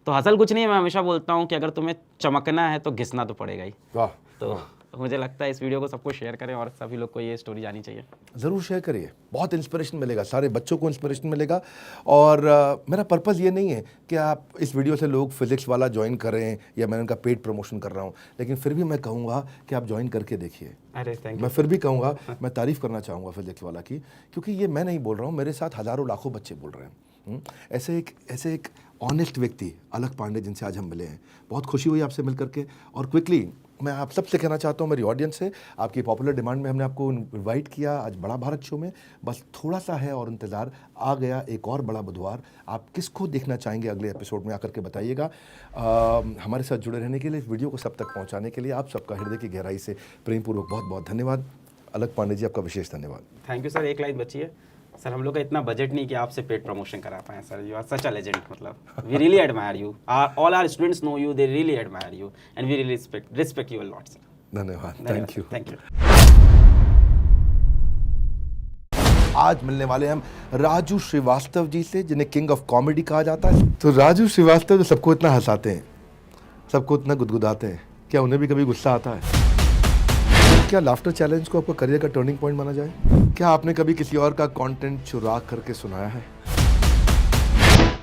तो हसल कुछ नहीं है, मैं हमेशा बोलता हूँ कि अगर तुम्हें चमकना है तो घिसना तो पड़ेगा ही। वाह। तो मुझे लगता है इस वीडियो को सबको शेयर करें और सभी लोग को ये स्टोरी जानी चाहिए। ज़रूर शेयर करिए, बहुत इंस्पिरेशन मिलेगा, सारे बच्चों को इंस्पिरेशन मिलेगा। और मेरा पर्पज़ ये नहीं है कि आप इस वीडियो से लोग फिज़िक्स वाला ज्वाइन करें या मैं उनका पेड प्रमोशन कर रहा हूँ, लेकिन फिर भी मैं कहूँगा कि आप ज्वाइन करके देखिए। अरे थैंक यू। मैं फिर भी कहूँगा, मैं तारीफ़ करना चाहूँगा फिज़िक्स वाला की, क्योंकि ये मैं नहीं बोल रहा हूँ, मेरे साथ हज़ारों लाखों बच्चे बोल रहे हैं। ऐसे एक ऑनेस्ट व्यक्ति अलख पांडे जिनसे आज हम मिले हैं, बहुत खुशी हुई आपसे मिल करके। और क्विकली मैं आप सबसे कहना चाहता हूँ, मेरी ऑडियंस से, आपकी पॉपुलर डिमांड में हमने आपको इनवाइट किया आज बड़ा भारत शो में। बस थोड़ा सा है और इंतज़ार, आ गया एक और बड़ा बुधवार। आप किसको देखना चाहेंगे अगले एपिसोड में, आकर के बताइएगा। हमारे साथ जुड़े रहने के लिए, इस वीडियो को सब तक पहुँचाने के लिए आप सबका हृदय की गहराई से प्रेमपूर्वक बहुत बहुत धन्यवाद। अलख पांडे जी, आपका विशेष धन्यवाद। Thank you sir. एक लाइन बची है सर, हम लोग का इतना बजट नहीं कि आपसे पेड प्रमोशन करा पाए sir. You are such a legend, मतलब we really admire you, all our students know you, they really admire you and we really respect you a lot sir. धन्यवाद, थैंक यू। Thank you. आज मिलने वाले हम राजू श्रीवास्तव जी से, जिन्हें king of comedy कहा जाता है। तो राजू श्रीवास्तव जो सबको इतना हंसाते हैं, सबको इतना गुदगुदाते हैं, क्या उन्हें भी कभी गुस्सा आता है? क्या लाफ्टर चैलेंज को आपका करियर का टर्निंग पॉइंट माना जाए? क्या आपने कभी किसी और का कंटेंट चुरा करके सुनाया है?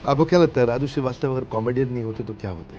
आपको क्या लगता है राजू श्रीवास्तव अगर कॉमेडियन नहीं होते तो क्या होते?